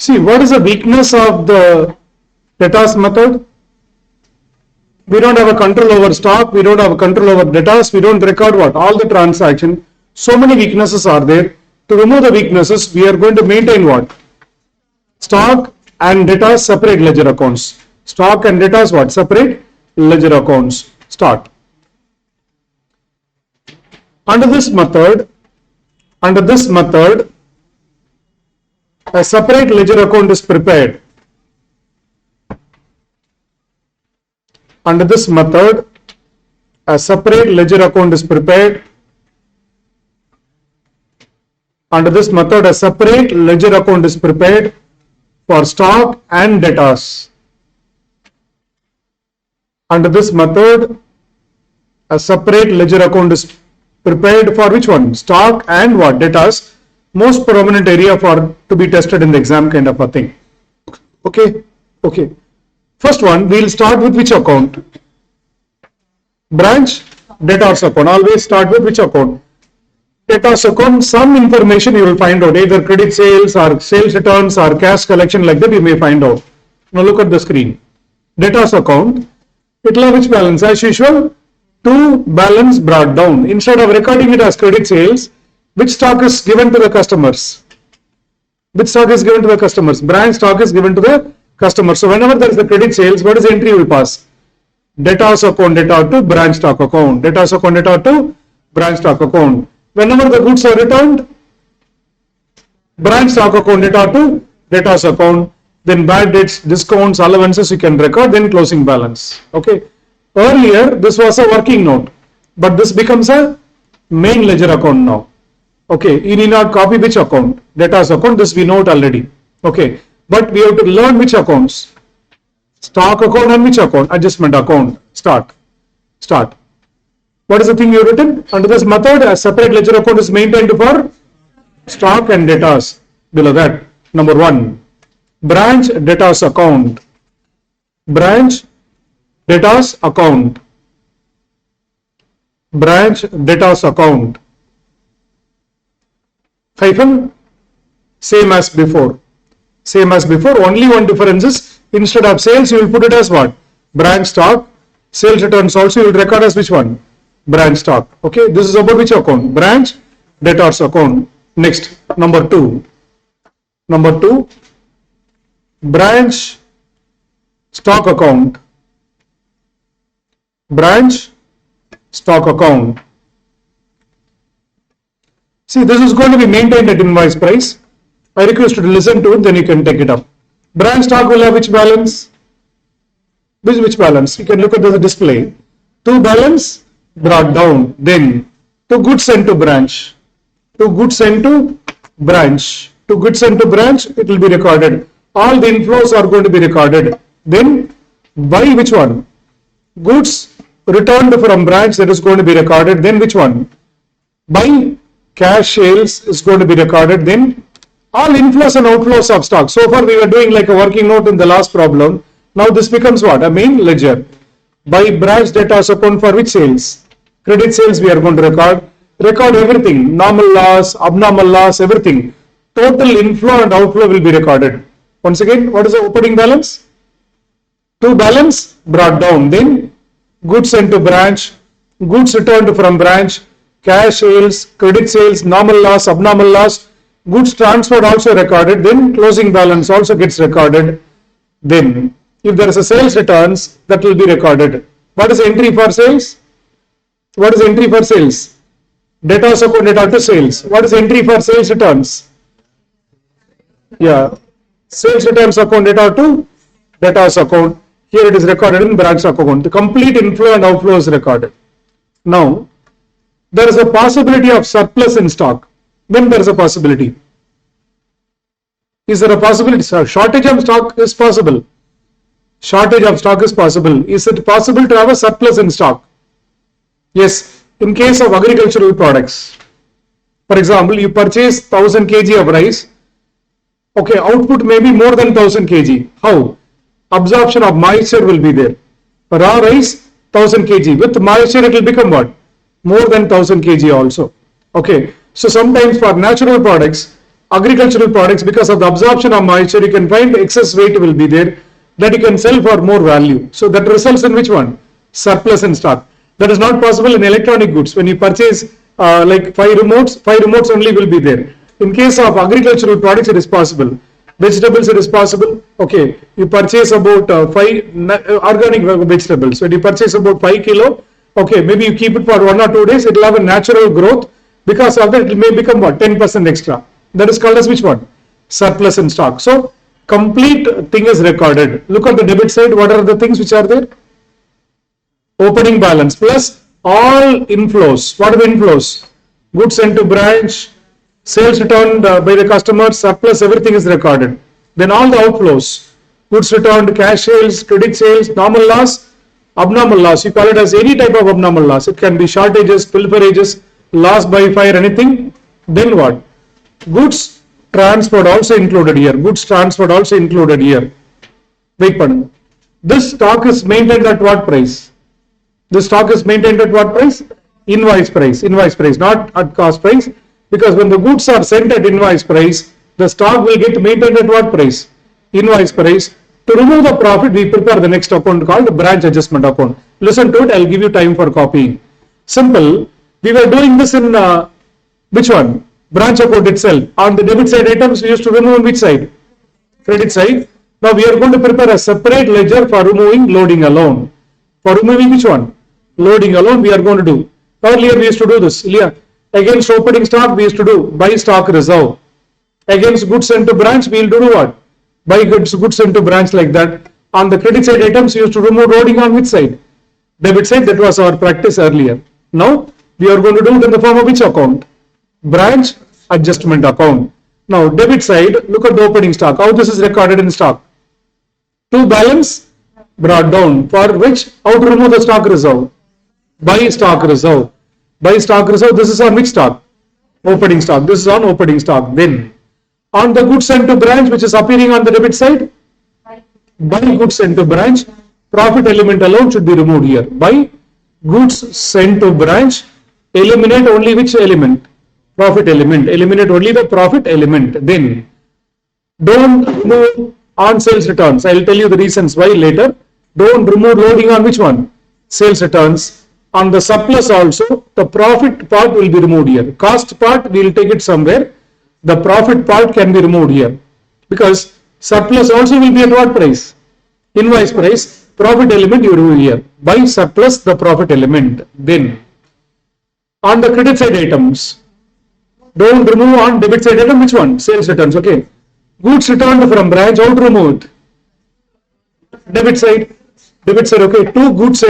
See, what is the weakness of the debtors method? We don't have a control over stock, we don't have a control over debtors, we don't record what? All the transaction. So many weaknesses are there. To remove the weaknesses, we are going to maintain what? Stock and debtors separate ledger accounts. Stock and debtors what? Separate ledger accounts. Start. Under this method, a separate ledger account is prepared. Under this method, a separate ledger account is prepared. Under this method, a separate ledger account is prepared for stock and debtors. Under this method, a separate ledger account is prepared for which one? Stock and what? Debtors. Most prominent area for to be tested in the exam kind of a thing. Okay. First one, we'll start with which account? Branch debtors account. Always start with which account? Debtors account. Some information you will find out, either credit sales or sales returns or cash collection, like that you may find out. Now look at the screen. Debtors account. It will have which balance? As usual, to balance brought down. Instead of recording it as credit sales, which stock is given to the customers? Which stock is given to the customers? Branch stock is given to the customers. So whenever there is the credit sales, what is the entry you will pass? Debtors account, debtor to branch stock account. Debtors account, debtor to branch stock account. Whenever the goods are returned, branch stock account, debtor to debtors account. Then bad debts, discounts, allowances you can record, then closing balance. Okay. Earlier, this was a working note, but this becomes a main ledger account now. Okay. You need not copy which account? Debtors account, this we know it already. Okay. But we have to learn which accounts. Stock account and which account? Adjustment account. Start. What is the thing you have written? Under this method, a separate ledger account is maintained for stock and debtors. Below that, number 1. Branch debtors account. Branch debtors account. Branch debtors account. Hyphen. Same as before. Only one difference is, instead of sales you will put it as what? Branch stock. Sales returns also you will record as which one? Branch stock. Okay. This is about which account? Branch debtors account. Next, number 2. Branch stock account. Branch stock account. See, this is going to be maintained at invoice price. I request you to listen to it, then you can take it up. Branch stock will have which balance? Which balance? You can look at the display. To balance brought down. Then to goods sent to branch. To goods sent to branch. To goods sent to branch, it will be recorded. All the inflows are going to be recorded. Then by which one? Goods returned from branch, that is going to be recorded. Then which one? By cash sales is going to be recorded. Then all inflows and outflows of stock. So far we were doing like a working note in the last problem. Now this becomes what? A main ledger. By branch debtors account for which sales? Credit sales we are going to record. Record everything. Normal loss, abnormal loss, everything. Total inflow and outflow will be recorded. Once again, what is the opening balance? To balance brought down. Then goods sent to branch, goods returned from branch, cash sales, credit sales, normal loss, abnormal loss, goods transferred also recorded. Then closing balance also gets recorded. Then if there is a sales returns, that will be recorded. What is entry for sales? What is entry for sales? Debtors account, debtor to sales. What is entry for sales returns? Yeah. Sales returns account, debtor to debtors account. Here it is recorded in branch stock account. The complete inflow and outflow is recorded. Now, there is a possibility of surplus in stock. When there is a possibility? Is there a possibility? Shortage of stock is possible. Shortage of stock is possible. Is it possible to have a surplus in stock? Yes. In case of agricultural products, for example, you purchase 1000 kg of rice. Okay, output may be more than 1000 kg. How? Absorption of moisture will be there. Raw rice 1000 kg. With moisture it will become what? More than 1000 kg also. Okay. So sometimes for natural products, agricultural products, because of the absorption of moisture, you can find excess weight will be there that you can sell for more value. So that results in which one? Surplus in stock. That is not possible in electronic goods. When you purchase like five remotes only will be there. In case of agricultural products, it is possible. Vegetables, it is possible. Okay, you purchase about organic vegetables. When you purchase about 5 kilo, okay, maybe you keep it for 1 or 2 days, it will have a natural growth. Because of that, it may become what? 10% extra. That is called as which one? Surplus in stock. So, complete thing is recorded. Look at the debit side. What are the things which are there? Opening balance plus all inflows. What are the inflows? Goods sent to branch, sales returned by the customer, surplus, everything is recorded. Then all the outflows. Goods returned, cash sales, credit sales, normal loss, abnormal loss. You call it as any type of abnormal loss. It can be shortages, pilferages, loss by fire, anything. Then what? Goods transferred also included here. Goods transferred also included here. Wait, pardon. This stock is maintained at what price? This stock is maintained at what price? Invoice price. Invoice price, not at cost price. Because when the goods are sent at invoice price, the stock will get maintained at what price? Invoice price. To remove the profit, we prepare the next account called branch adjustment account. Listen to it. I'll give you time for copying. Simple. We were doing this in which one? Branch account itself. On the debit side items, we used to remove on which side? Credit side. Now we are going to prepare a separate ledger for removing loading alone. For removing which one? Loading alone we are going to do. Earlier we used to do this. Against opening stock we used to do buy stock reserve. Against goods sent to branch we will do what? Buy goods sent to branch, like that. On the credit side items we used to remove loading on which side? Debit side. That was our practice earlier. Now we are going to do it in the form of which account? Branch adjustment account. Now debit side, look at the opening stock. How this is recorded in stock? To balance brought down, for which how to remove the stock reserve? Buy stock reserve. Buy stock reserve. This is on which stock? Opening stock. This is on opening stock. Then on the goods sent to branch, which is appearing on the debit side, buy goods sent to branch, profit element alone should be removed here. Buy goods sent to branch, eliminate only which element? Profit element. Eliminate only the profit element. Then don't remove on sales returns. I will tell you the reasons why later. Don't remove loading on which one? Sales returns. On the surplus also, the profit part will be removed here. Cost part, we will take it somewhere. The profit part can be removed here. Because surplus also will be at what price? Invoice price. Profit element you remove here. Buy surplus, the profit element. Then on the credit side items, don't remove on debit side item. Which one? Sales returns. Okay. Goods returned from branch. How to remove it? Debit side. Debit side. Okay. Two goods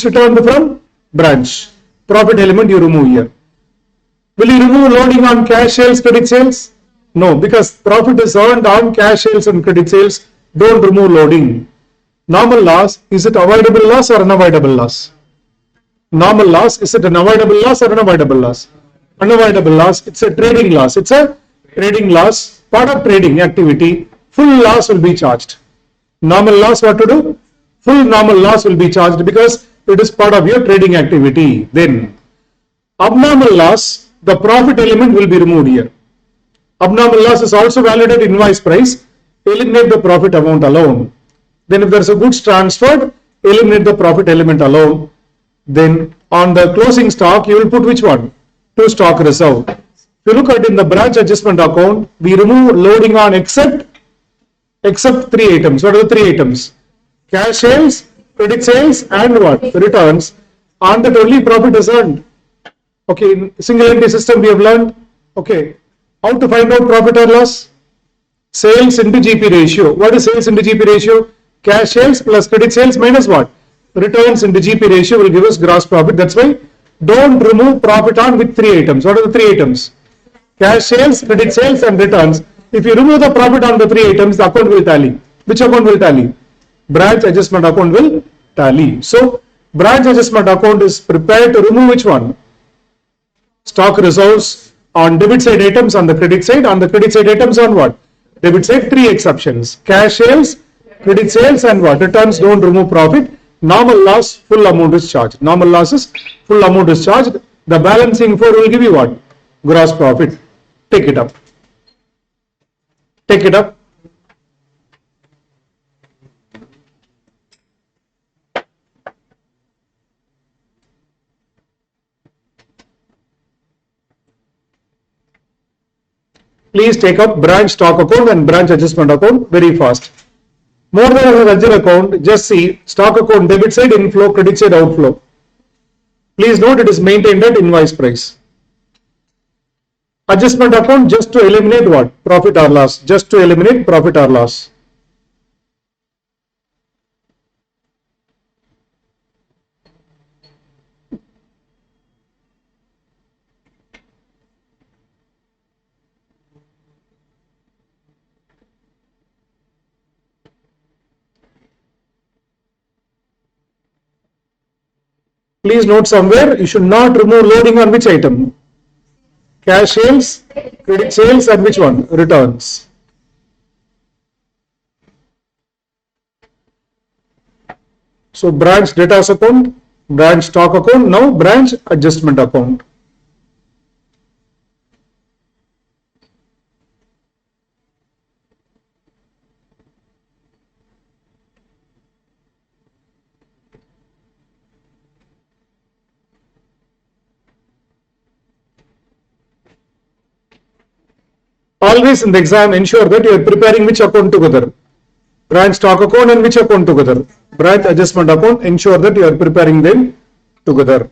returned from branch. Profit element you remove here. Will you remove loading on cash sales, credit sales? No, because profit is earned on cash sales and credit sales. Don't remove loading. Normal loss. Is it avoidable loss or unavoidable loss? Normal loss. Is it an avoidable loss or unavoidable loss? Unavoidable loss. It's a trading loss. It's a trading loss. Part of trading activity. Full loss will be charged. Normal loss, what to do? Full normal loss will be charged because it is part of your trading activity. Then abnormal loss, the profit element will be removed here. Abnormal loss is also valued at invoice price. Eliminate the profit amount alone. Then if there is a goods transferred, eliminate the profit element alone. Then on the closing stock, you will put which one? To stock reserve. If you look at in the branch adjustment account, we remove loading on except 3 items. What are the 3 items? Cash sales, credit sales, and what? Returns. On that only profit is earned. Okay, in single entity system we have learned. Okay, how to find out profit or loss? Sales into GP ratio. What is sales into GP ratio? Cash sales plus credit sales minus what? Returns into GP ratio will give us gross profit. That's why don't remove profit on with 3 items. What are the 3 items? Cash sales, credit sales, and returns. If you remove the profit on the 3 items, the account will tally. Which account will tally? Branch adjustment account will tally. So branch adjustment account is prepared to remove which one? Stock reserves on debit side items, on the credit side. On the credit side items on what? Debit side, 3 exceptions. Cash sales, credit sales, and what? Returns. Don't remove profit. Normal loss, full amount is charged. Normal losses, full amount is charged. The balancing 4 will give you what? Gross profit. Take it up. Take it up. Please take up branch stock account and branch adjustment account very fast. More than a ledger account, just see stock account debit side inflow, credit side outflow. Please note it is maintained at invoice price. Adjustment account just to eliminate what? Profit or loss. Just to eliminate profit or loss. Please note somewhere you should not remove loading on which item? Cash sales, credit sales, and which one? Returns. So branch debtors account, branch stock account, now branch adjustment account. Always in the exam, ensure that you are preparing which account together. Branch stock account and which account together. Branch adjustment account, ensure that you are preparing them together.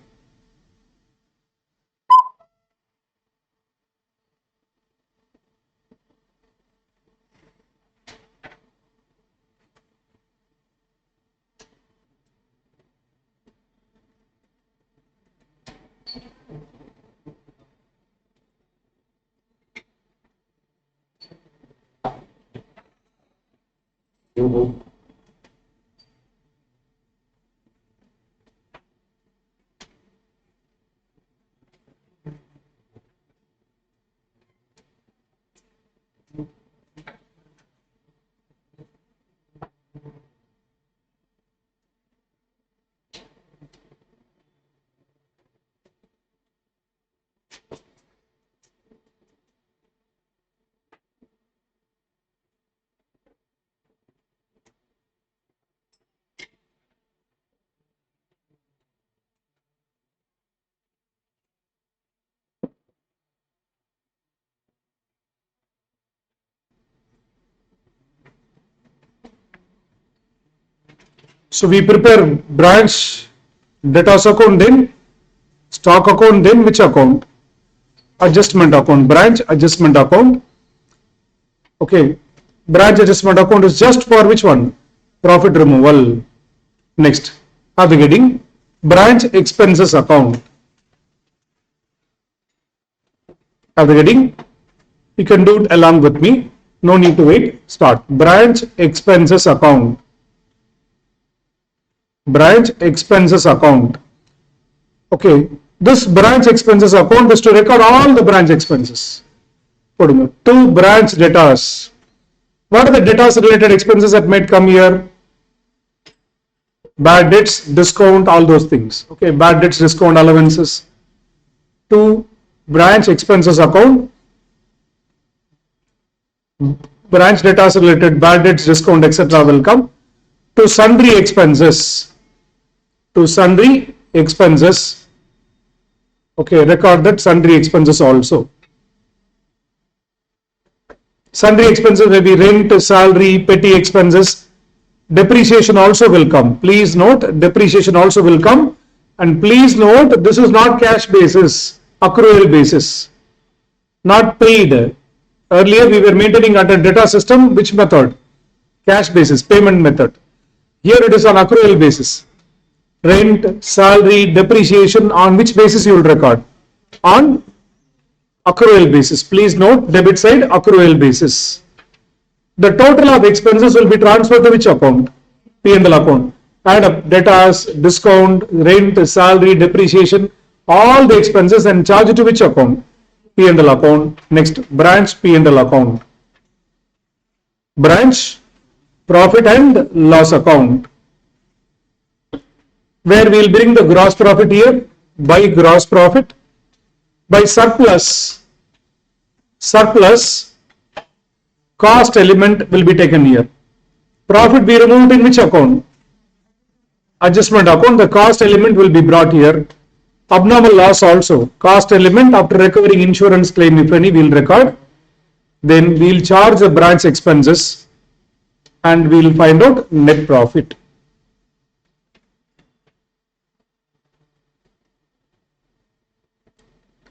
So we prepare branch debtors account, then stock account, then which account? Adjustment account, branch adjustment account. Okay, branch adjustment account is just for which one? Profit removal. Next, have the heading branch expenses account. Have the heading. You can do it along with me. No need to wait. Start. Branch expenses account. Branch expenses account. Okay, this branch expenses account is to record all the branch expenses. Two branch debtors. What are the debtors related expenses that might come here? Bad debts, discount, all those things. Okay, bad debts, discount, allowances. Two branch expenses account. Branch debtors related bad debts, discount, etc. will come. To sundry expenses. To sundry expenses. Okay, record that sundry expenses also. Sundry expenses may be rent, salary, petty expenses. Depreciation also will come. Please note, depreciation also will come. And please note, this is not cash basis, accrual basis. Not paid. Earlier we were maintaining under data system, which method? Cash basis, payment method. Here it is on accrual basis. Rent, salary, depreciation, on which basis you will record? On accrual basis. Please note, debit side, accrual basis. The total of expenses will be transferred to which account? P&L account. Add up debtors, discount, rent, salary, depreciation, all the expenses and charge it to which account? P&L account. Next, branch P&L account. Branch profit and loss account, where we will bring the gross profit here by gross profit, by surplus. Surplus Cost element will be taken here. Profit be removed in which account? Adjustment account. The cost element will be brought here. Abnormal loss also. Cost element after recovering insurance claim, if any, we will record. Then we will charge the branch expenses and we will find out net profit.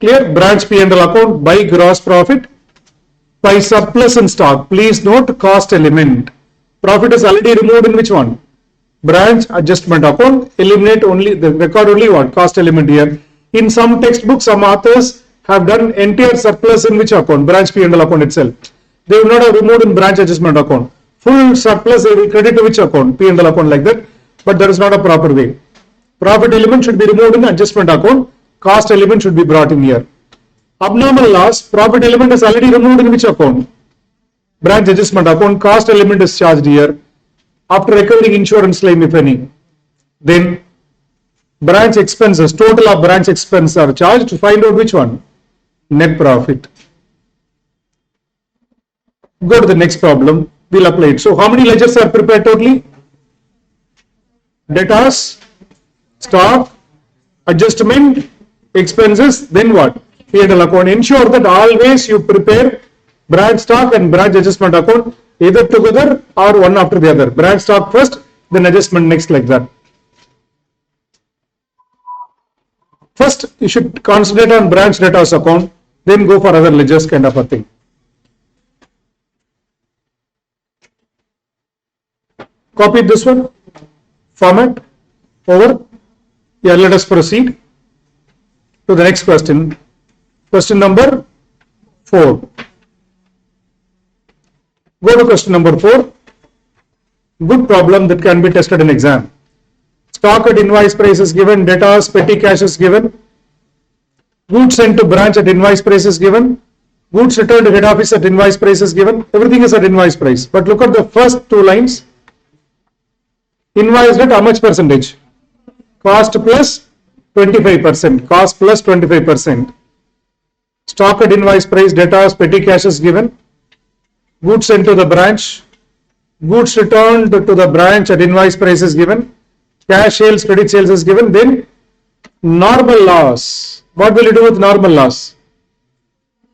Clear? Branch P&L account by gross profit, by surplus in stock. Please note cost element. Profit is already removed in which one? Branch adjustment account. Eliminate only, the record only what? Cost element here. In some textbooks, some authors have done entire surplus in which account? Branch P&L account itself. They will not have removed in branch adjustment account. Full surplus they will credit to which account? P&L account like that. But that is not a proper way. Profit element should be removed in adjustment account. Cost element should be brought in here. Abnormal loss, profit element is already removed in which account? Branch adjustment account. Cost element is charged here after recovering insurance claim, if any. Then branch expenses, total of branch expenses are charged to find out which one? Net profit. Go to the next problem. We'll apply it. So how many ledgers are prepared totally? Debtors, stock, adjustment, expenses, then what? P&L account. Ensure that always you prepare branch stock and branch adjustment account either together or one after the other. Branch stock first, then adjustment next, like that. First, you should concentrate on branch debtors account, then go for other ledgers, kind of a thing. Copy this one, format, over. Yeah, let us proceed to the next question. Question number 4. Go to question number 4. Good problem that can be tested in exam. Stock at invoice price is given, debtors, petty cash is given, goods sent to branch at invoice price is given, goods returned to head office at invoice price is given, everything is at invoice price. But look at the first 2 lines. Invoice at how much percentage? Cost plus 25%. Cost plus 25%. Stock at invoice price, debtors, petty cash is given, goods sent to the branch, goods returned to the branch at invoice price is given, cash sales, credit sales is given. Then normal loss. What will you do with normal loss?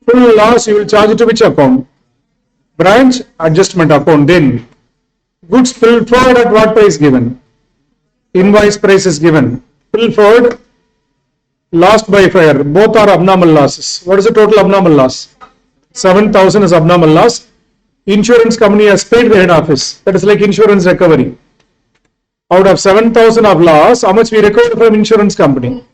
Full loss you will charge it to which account? Branch adjustment account. Then goods pilfered at what price given? Invoice price is given. Pilfered, lost by fire. Both are abnormal losses. What is the total abnormal loss? 7,000 is abnormal loss. Insurance company has paid the head office. That is like insurance recovery. Out of 7,000 of loss, how much we recovered from insurance company?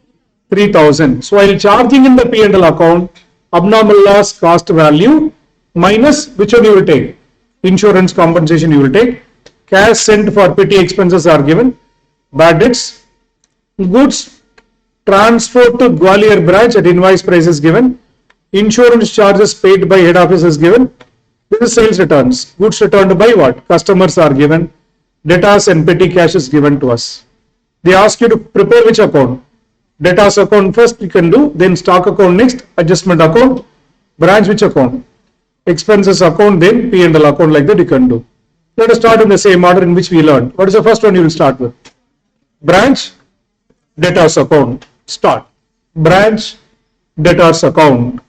3,000. So while charging in the P&L account, abnormal loss cost value minus which one you will take? Insurance compensation you will take. Cash sent for petty expenses are given. Bad debts. Goods transferred to Gwalior branch at invoice price is given. Insurance charges paid by head office is given. This is sales returns. Goods returned by what? Customers are given. Debtors and petty cash is given to us. They ask you to prepare which account? Debtors account first you can do, then stock account next, adjustment account, branch which account? Expenses account, then P&L account, like that you can do. Let us start in the same order in which we learned. What is the first one you will start with? Branch debtors account. Start. Branch debtors account.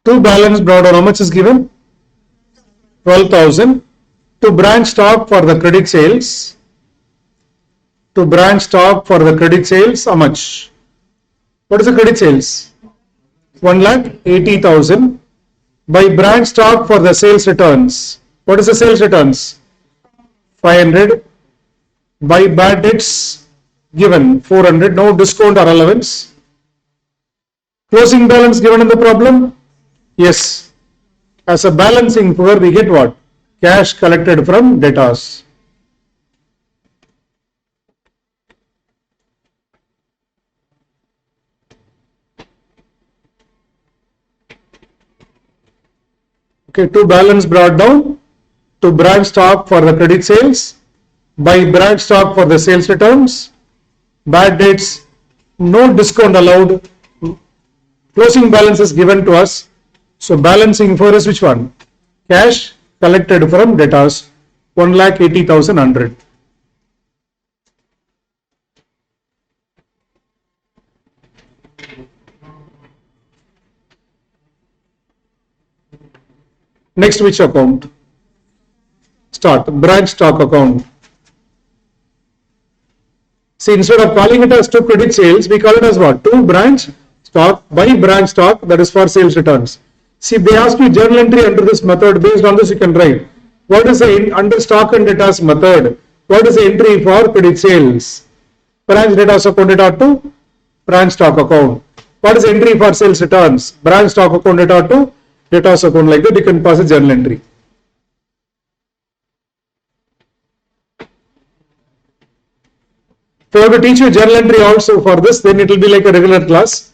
To balance brought down, how much is given? 12,000. To branch stock for the credit sales. To branch stock for the credit sales, how much? What is the credit sales? 1,80,000. By branch stock for the sales returns. What is the sales returns? 500. By bad debts given 400. No discount or allowance. Closing balance given in the problem. Yes. As a balancing figure, we get what? Cash collected from debtors. Okay, to balance brought down, to branch stock for the credit sales, buy branch stock for the sales returns, bad debts, no discount allowed, closing balance is given to us. So balancing for is which one? Cash collected from debtors, 1,80,100. Next, which account? Start branch stock account. See, instead of calling it as to credit sales, we call it as what? To branch stock, by branch stock, that is for sales returns. See, if they ask you journal entry under this method, based on this you can write. What is the under stock and debtors method? What is the entry for credit sales? Branch debtors account debtor to branch stock account. What is the entry for sales returns? Branch stock account debtor to debtors account. Like that you can pass a journal entry. If I have to teach you journal entry also for this, then it will be like a regular class.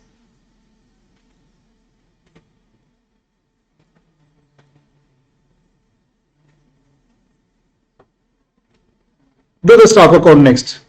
Do the stock account next.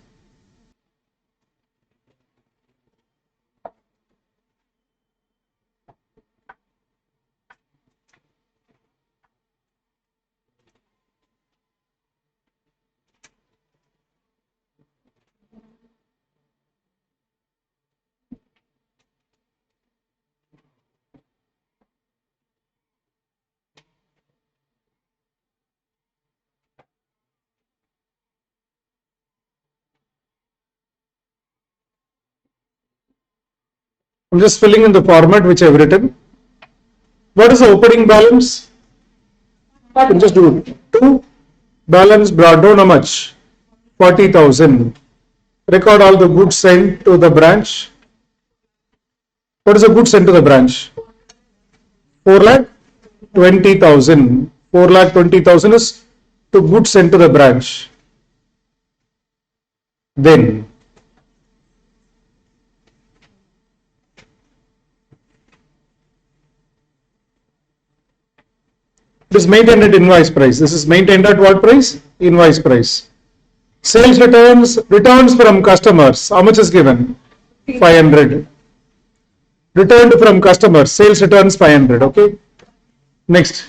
I'm just filling in the format which I've written. What is the opening balance? I can just do it. To balance brought down how much? 40,000. Record all the goods sent to the branch. What is the goods sent to the branch? 4,20,000. 4,20,000 is to goods sent to the branch. Then it is maintained at invoice price. This is maintained at what price? Invoice price. Sales returns from customers. How much is given? 500. Returned from customers. Sales returns 500. Okay. Next.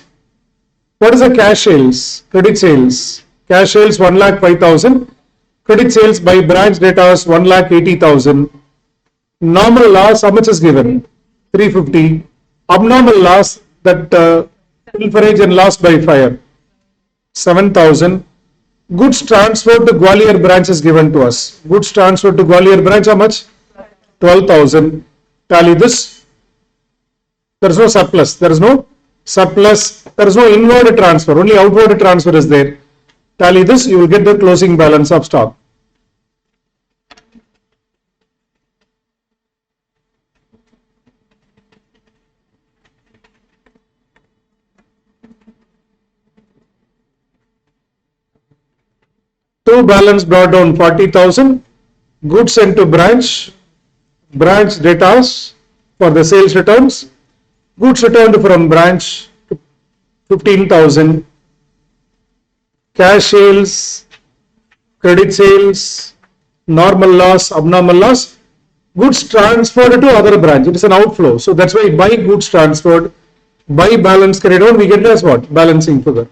What is the cash sales? Credit sales. Cash sales 1,05,000. Credit sales by branch debtors 1,80,000. Normal loss, how much is given? 350. Abnormal loss, that pilferage and loss by fire, 7,000. Goods transferred to Gwalior branch is given to us. Goods transferred to Gwalior branch, how much? 12,000. Tally this. There is no surplus. There is no surplus. There is no inward transfer. Only outward transfer is there. Tally this. You will get the closing balance of stock. To balance brought down 40,000. Goods sent to branch debtors for the sales returns. Goods returned from branch 15,000. Cash sales, credit sales, normal loss, abnormal loss. Goods transferred to other branch. It is an outflow. So that's why by goods transferred, by balance carried on, we get as what? Balancing figure.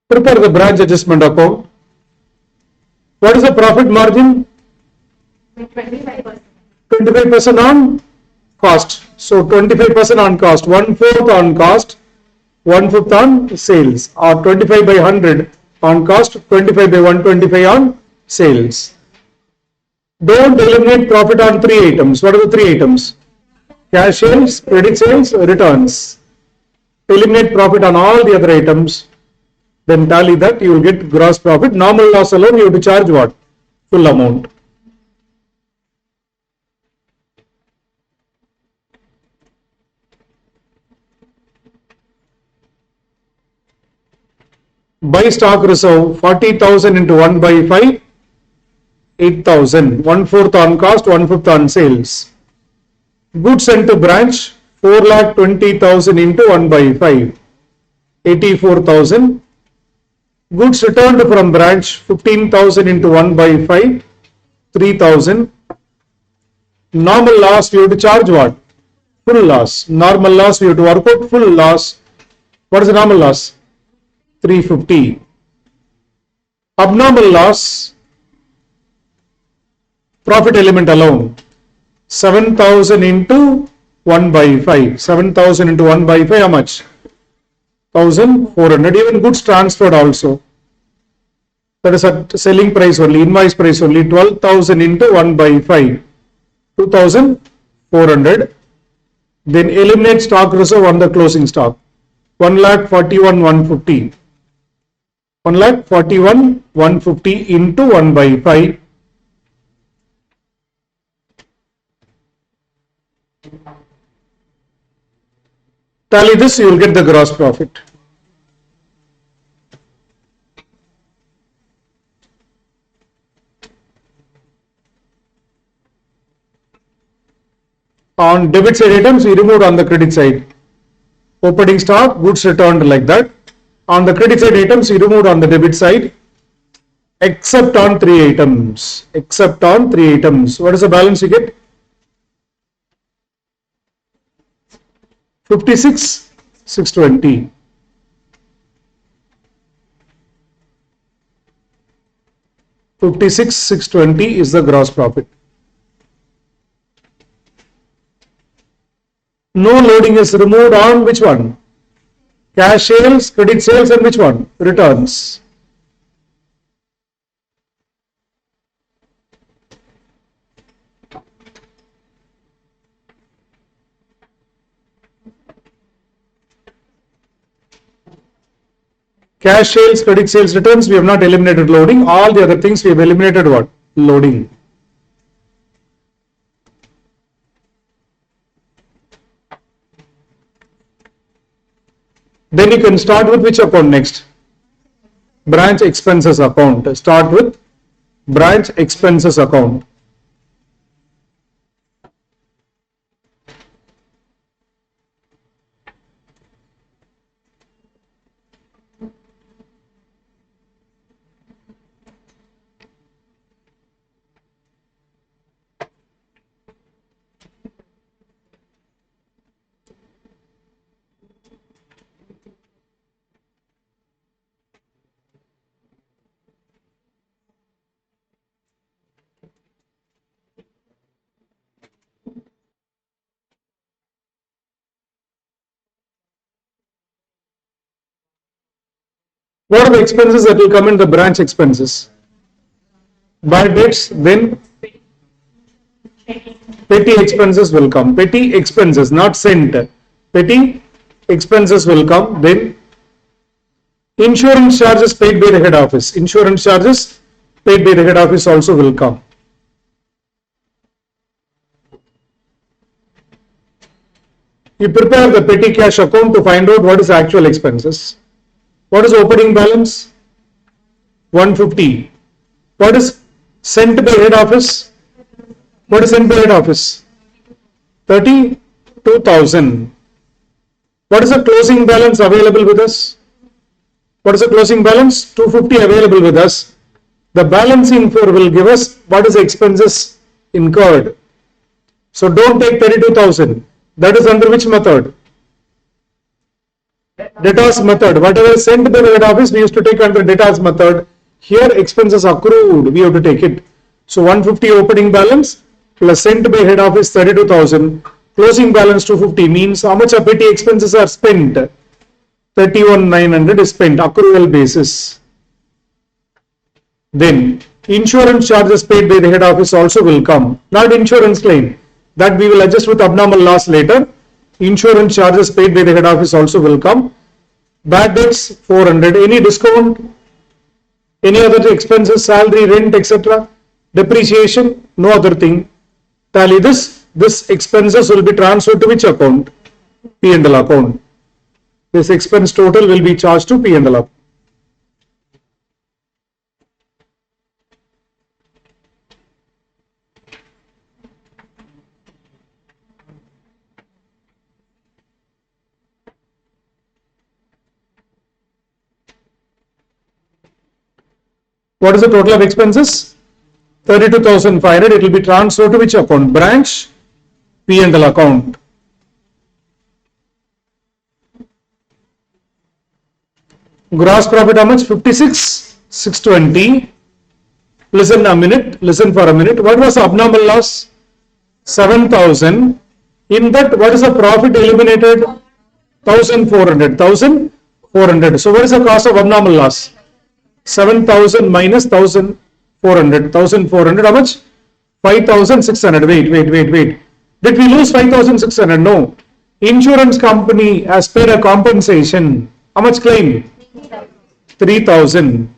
Prepare the branch adjustment account. What is the profit margin? 25%. 25% on cost. So 25% on cost, 1/4 on cost, 1/5 on sales, or 25 by 100 on cost, 25 by 125 on sales. Don't eliminate profit on 3 items. What are the 3 items? Cash sales, credit sales, returns. Eliminate profit on all the other items. Then tally that, you will get gross profit. Normal loss alone, you have to charge what? Full amount. Buy stock reserve, 40,000 into 1 by 5, 8,000. 1/4 on cost, 1/5 on sales. Goods sent to branch, 4,20,000 into 1 by 5, 84,000. Goods returned from branch, 15,000 into 1 by 5, 3,000. Normal loss, we have to charge what? Full loss. Normal loss, we have to work out full loss. What is the normal loss? 350. Abnormal loss, profit element alone, 7,000 into 1 by 5. 7,000 into 1 by 5, how much? 1,400. Even goods transferred also. That is at selling price only, invoice price only, 12,000 into 1 by 5, 2,400. Then eliminate stock reserve on the closing stock, 1,41,150. 1,41,150 into 1 by 5. Tally this, you will get the gross profit. On debit side items, we removed on the credit side. Opening stock, goods returned like that. On the credit side items, we removed on the debit side, except on 3 items. Except on 3 items. What is the balance you get? 56,620. 56,620 is the gross profit. No loading is removed on which one? Cash sales, credit sales, and which one? Returns. Cash sales, credit sales, returns, we have not eliminated loading. All the other things we have eliminated what? Loading. Then you can start with which account next? Branch expenses account. Start with branch expenses account. What are the expenses that will come in the branch expenses? Bad debts, then petty expenses will come. Petty expenses, not sent. Petty expenses will come. Then insurance charges paid by the head office. Insurance charges paid by the head office also will come. You prepare the petty cash account to find out what is actual expenses. What is opening balance? 150. What is sent by head office? What is sent by head office? 32,000. What is the closing balance available with us? What is the closing balance? 250 available with us. The balancing for will give us what is the expenses incurred. So don't take 32,000. That is under which method? Debtors method. Whatever is sent by the head office, we used to take under debtors method. Here expenses accrued, we have to take it. So 150 opening balance plus sent by head office 32,000. Closing balance 250 means how much of petty expenses are spent? 31,900 is spent, accrual basis. Then insurance charges paid by the head office also will come. Not insurance claim. That we will adjust with abnormal loss later. Insurance charges paid by the head office also will come. Bad debts 400. Any discount? Any other expenses, salary, rent, etc. Depreciation, no other thing. Tally this. This expenses will be transferred to which account? P&L account. This expense total will be charged to P&L account. What is the total of expenses? 32,500. It will be transferred to which account? Branch P&L account. Gross profit how much? 56,620. Listen a minute. Listen for a minute. What was the abnormal loss? 7,000. In that, what is the profit eliminated? 1,400. 1,400. So what is the cost of abnormal loss? 7,000 minus 1,400. 1,400 how much? 5,600. Wait. Did we lose 5,600? No. Insurance company has paid a compensation. How much claim? 3,000.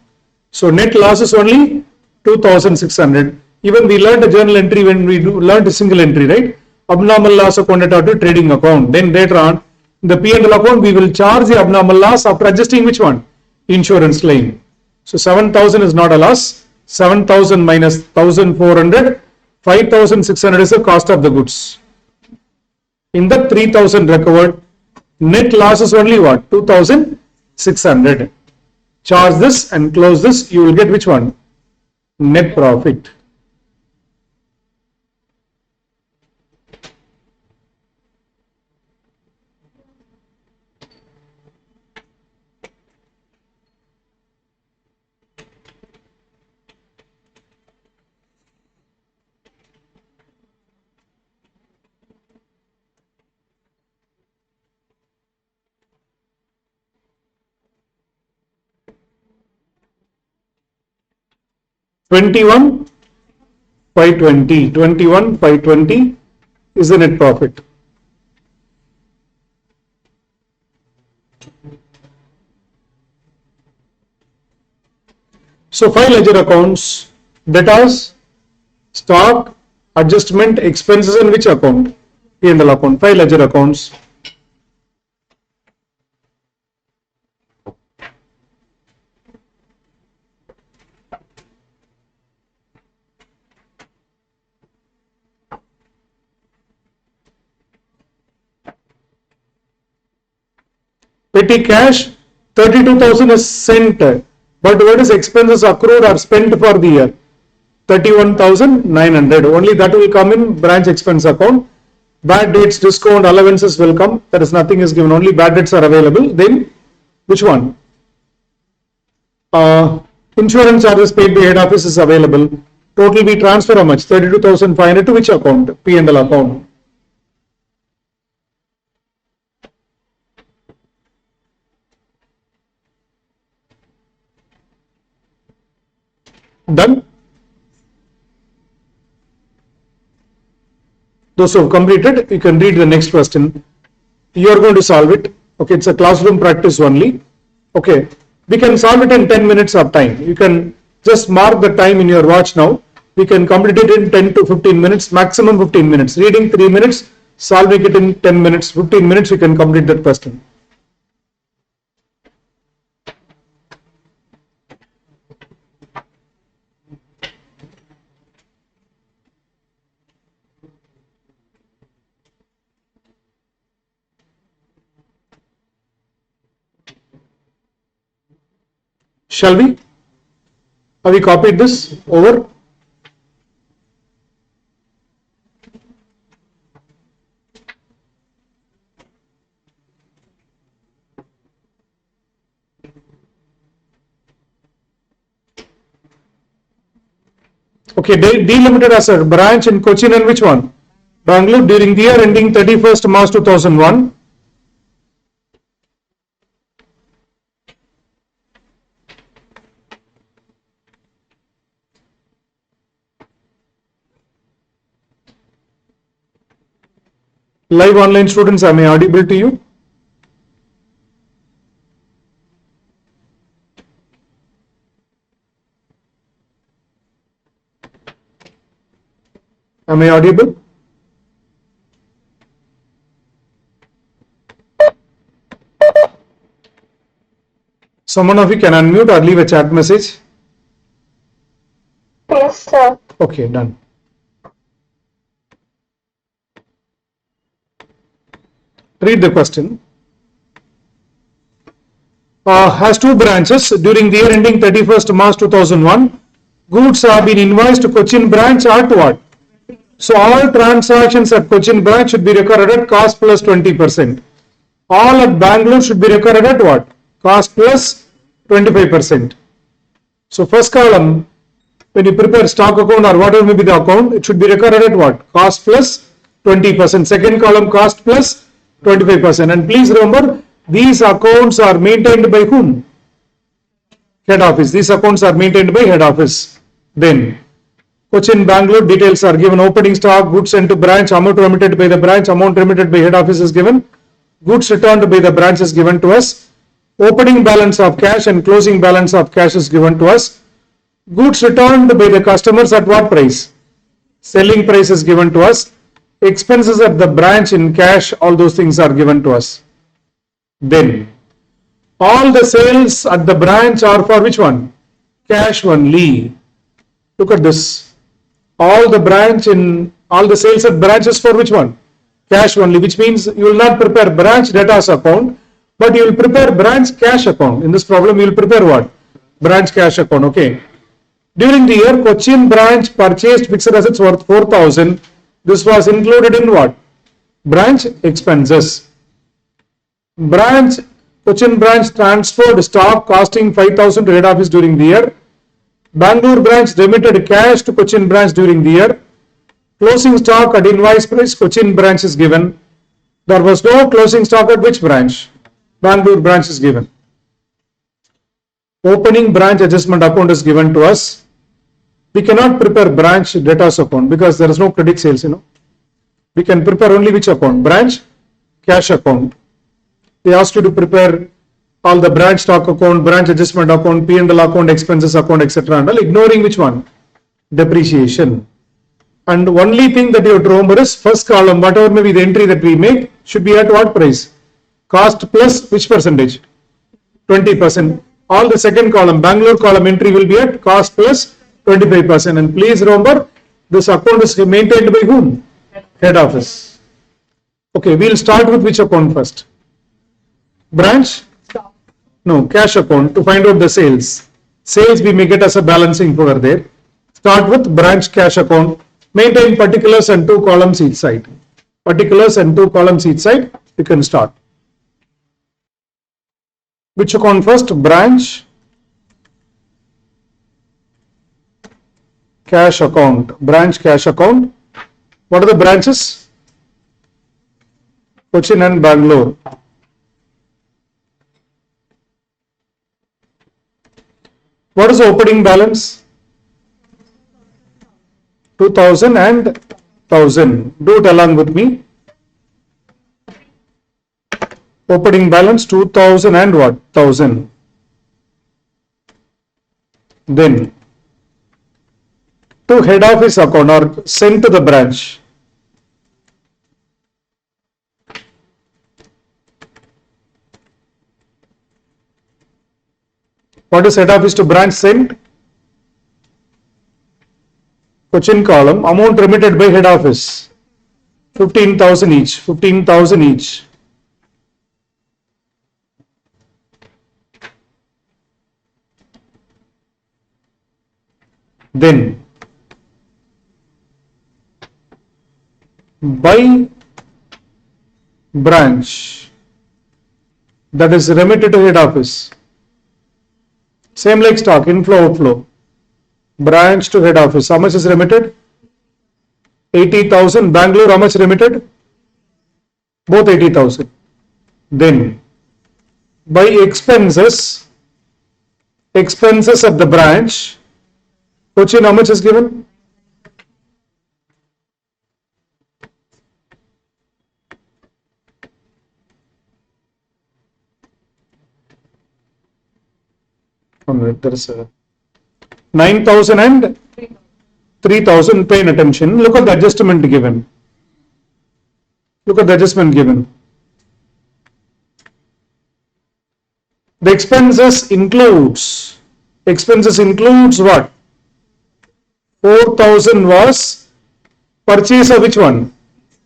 So net loss is only 2,600. Even we learned a journal entry when we learned a single entry, right? Abnormal loss accounted out to trading account. Then later on, in the P&L account, we will charge the abnormal loss after adjusting which one? Insurance claim. So 7,000 is not a loss. 7,000 minus 1,400. 5,600 is the cost of the goods. In that 3,000 recovered, net loss is only what? 2,600. Charge this and close this. You will get which one? Net profit. Twenty-one 520 is the net profit. So 5 ledger accounts, debtors, stock, adjustment, expenses in which account? P&L account. 5 ledger accounts. Petty cash 32,000 is sent, but what is expenses accrued or spent for the year? 31,900. Only that will come in branch expense account. Bad debts, discount, allowances will come. There is nothing is given. Only bad debts are available. Then which one? Insurance charges paid by head office is available. Total we transfer how much? 32,500 to which account? P&L account. Done. Those who have completed, you can read the next question. You are going to solve it. Okay, it's a classroom practice only. Okay, we can solve it in 10 minutes of time. You can just mark the time in your watch now. We can complete it in 10 to 15 minutes, maximum 15 minutes. Reading 3 minutes, solving it in 10 minutes, 15 minutes, you can complete that question. Shall we? Have we copied this over? Okay, delimited asset branch in Cochin and which one? Bangalore during the year ending 31st March 2001. Live online students, am I audible to you? Am I audible? Someone of you can unmute or leave a chat message. Yes, sir. Okay, done. Read the question. Has two branches. During the year ending 31st March 2001, goods have been invoiced to Cochin branch at what? So all transactions at Cochin branch should be recorded at cost plus 20%. All at Bangalore should be recorded at what? Cost plus 25%. So first column, when you prepare stock account or whatever may be the account, it should be recorded at what? Cost plus 20%. Second column, cost plus 25%. And please remember, these accounts are maintained by whom? Head office. These accounts are maintained by head office. Then, Cochin, Bangalore, details are given. Opening stock, goods sent to branch, amount remitted by the branch, amount remitted by head office is given. Goods returned by the branch is given to us. Opening balance of cash and closing balance of cash is given to us. Goods returned by the customers at what price? Selling price is given to us. Expenses at the branch in cash, all those things are given to us. Then, all the sales at the branch are for which one? Cash only. Look at this. All the sales at branches for which one? Cash only, which means you will not prepare branch debtors account, but you will prepare branch cash account. In this problem, you will prepare what? Branch cash account, okay. During the year, Cochin branch purchased fixed assets worth 4,000. This was included in what? Branch expenses. Cochin branch transferred stock costing 5,000 to head office during the year. Bangalore branch remitted cash to Cochin branch during the year. Closing stock at invoice price, Cochin branch is given. There was no closing stock at which branch? Bangalore branch is given. Opening branch adjustment account is given to us. We cannot prepare branch debtors account because there is no credit sales, We can prepare only which account? Branch cash account. They ask you to prepare all the branch stock account, branch adjustment account, P&L account, expenses account, etc. and all, ignoring which one? Depreciation. And only thing that you have to remember is first column, whatever may be the entry that we make, should be at what price? Cost plus which percentage? 20%. All the second column, Bangalore column entry will be at cost plus 25%. And please remember, this account is maintained by whom? Head office. Okay, we'll start with which account first? Branch? No, cash account to find out the sales. Sales we may get as a balancing figure there. Start with branch cash account. Maintain particulars and 2 columns each side. Particulars and 2 columns each side. You can start. Which account first? Branch cash account. Branch cash account. What are the branches? Cochin and Bangalore. What is the opening balance? 2,000 and 1,000. Do it along with me. Opening balance 2,000 and what? 1,000. Then to head office account or sent to the branch. What is head office to branch sent? Cochin column, amount remitted by head office, 15,000 each, 15,000 each. Then, by branch, that is remitted to head office. Same like stock, inflow, outflow. Branch to head office. How much is remitted? 80,000. Bangalore, how much remitted? Both 80,000. Then, by expenses at the branch, Cochin, how much is given? There is a 9,000 and 3,000. Pay attention. Look at the adjustment given. Look at the adjustment given. The expenses includes what? 4,000 was purchase of which one?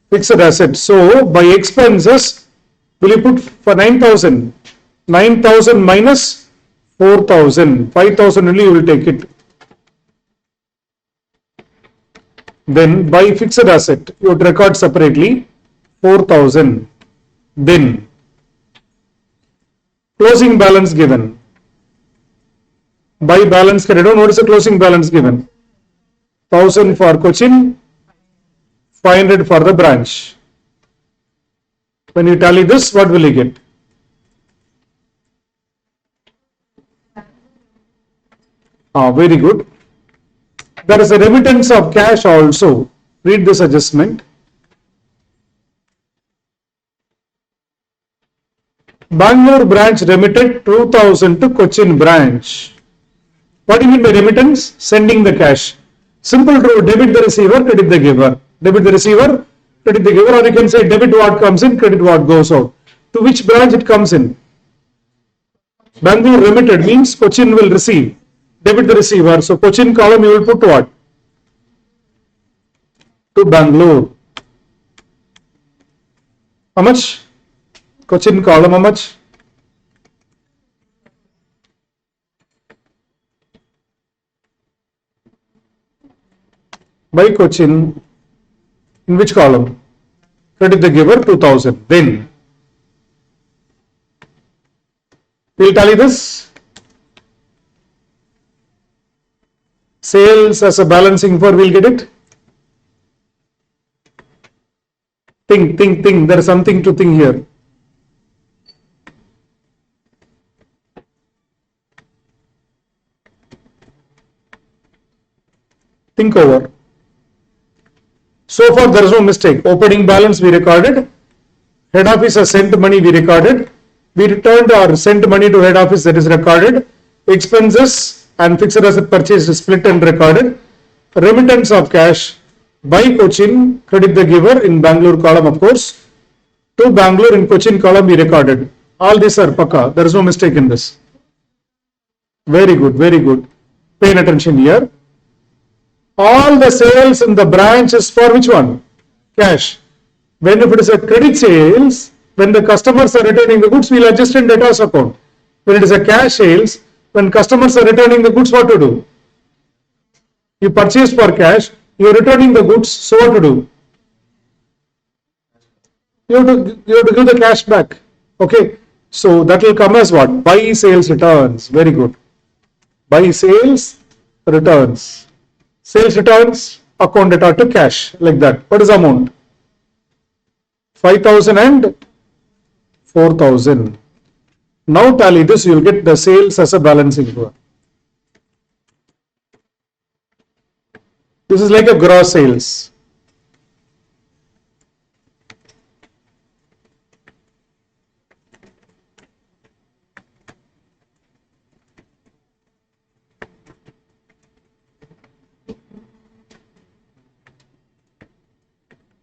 Fixed asset. So by expenses, will you put for 9,000? 9,000 minus 4,000. 5,000 only you will take it. Then by fixed asset, you would record separately 4,000. Then closing balance given. By balance credit, what is the closing balance given? 1,000 for Cochin, 500 for the branch. When you tally this, what will you get? Very good. There is a remittance of cash also. Read this adjustment. Bangalore branch remitted 2,000 to Cochin branch. What do you mean by remittance? Sending the cash. Simple rule, debit the receiver, credit the giver. Debit the receiver, credit the giver, or you can say debit what comes in, credit what goes out. To which branch it comes in? Bangalore remitted means Cochin will receive. Debit the receiver. So Cochin column you will put what? To Bangalore. How much? Cochin column how much? By Cochin, in which column? Credit the giver 2,000. Then we'll tally this. Sales as a balancing for, we'll get it. Think. There is something to think here. Think over. So far there is no mistake. Opening balance we recorded. Head office has sent money we recorded. We returned or sent money to head office, that is recorded. Expenses and fixed asset purchase is split and recorded. Remittance of cash by Cochin, credit the giver in Bangalore column of course. To Bangalore in Cochin column we recorded. All these are pakka. There is no mistake in this. Very good, very good. Pay attention here. All the sales in the branch is for which one? Cash. When if it is a credit sales, when the customers are returning the goods, we will adjust in debtors account. When it is a cash sales, when customers are returning the goods, what to do? You purchased for cash, you are returning the goods, so what to do? You have to give the cash back. Okay. So that will come as what? By sales returns. Very good. By sales returns. Sales returns, account data to cash, like that. What is the amount? 5,000 and 4,000. Now tally this, you will get the sales as a balancing figure. This is like a gross sales.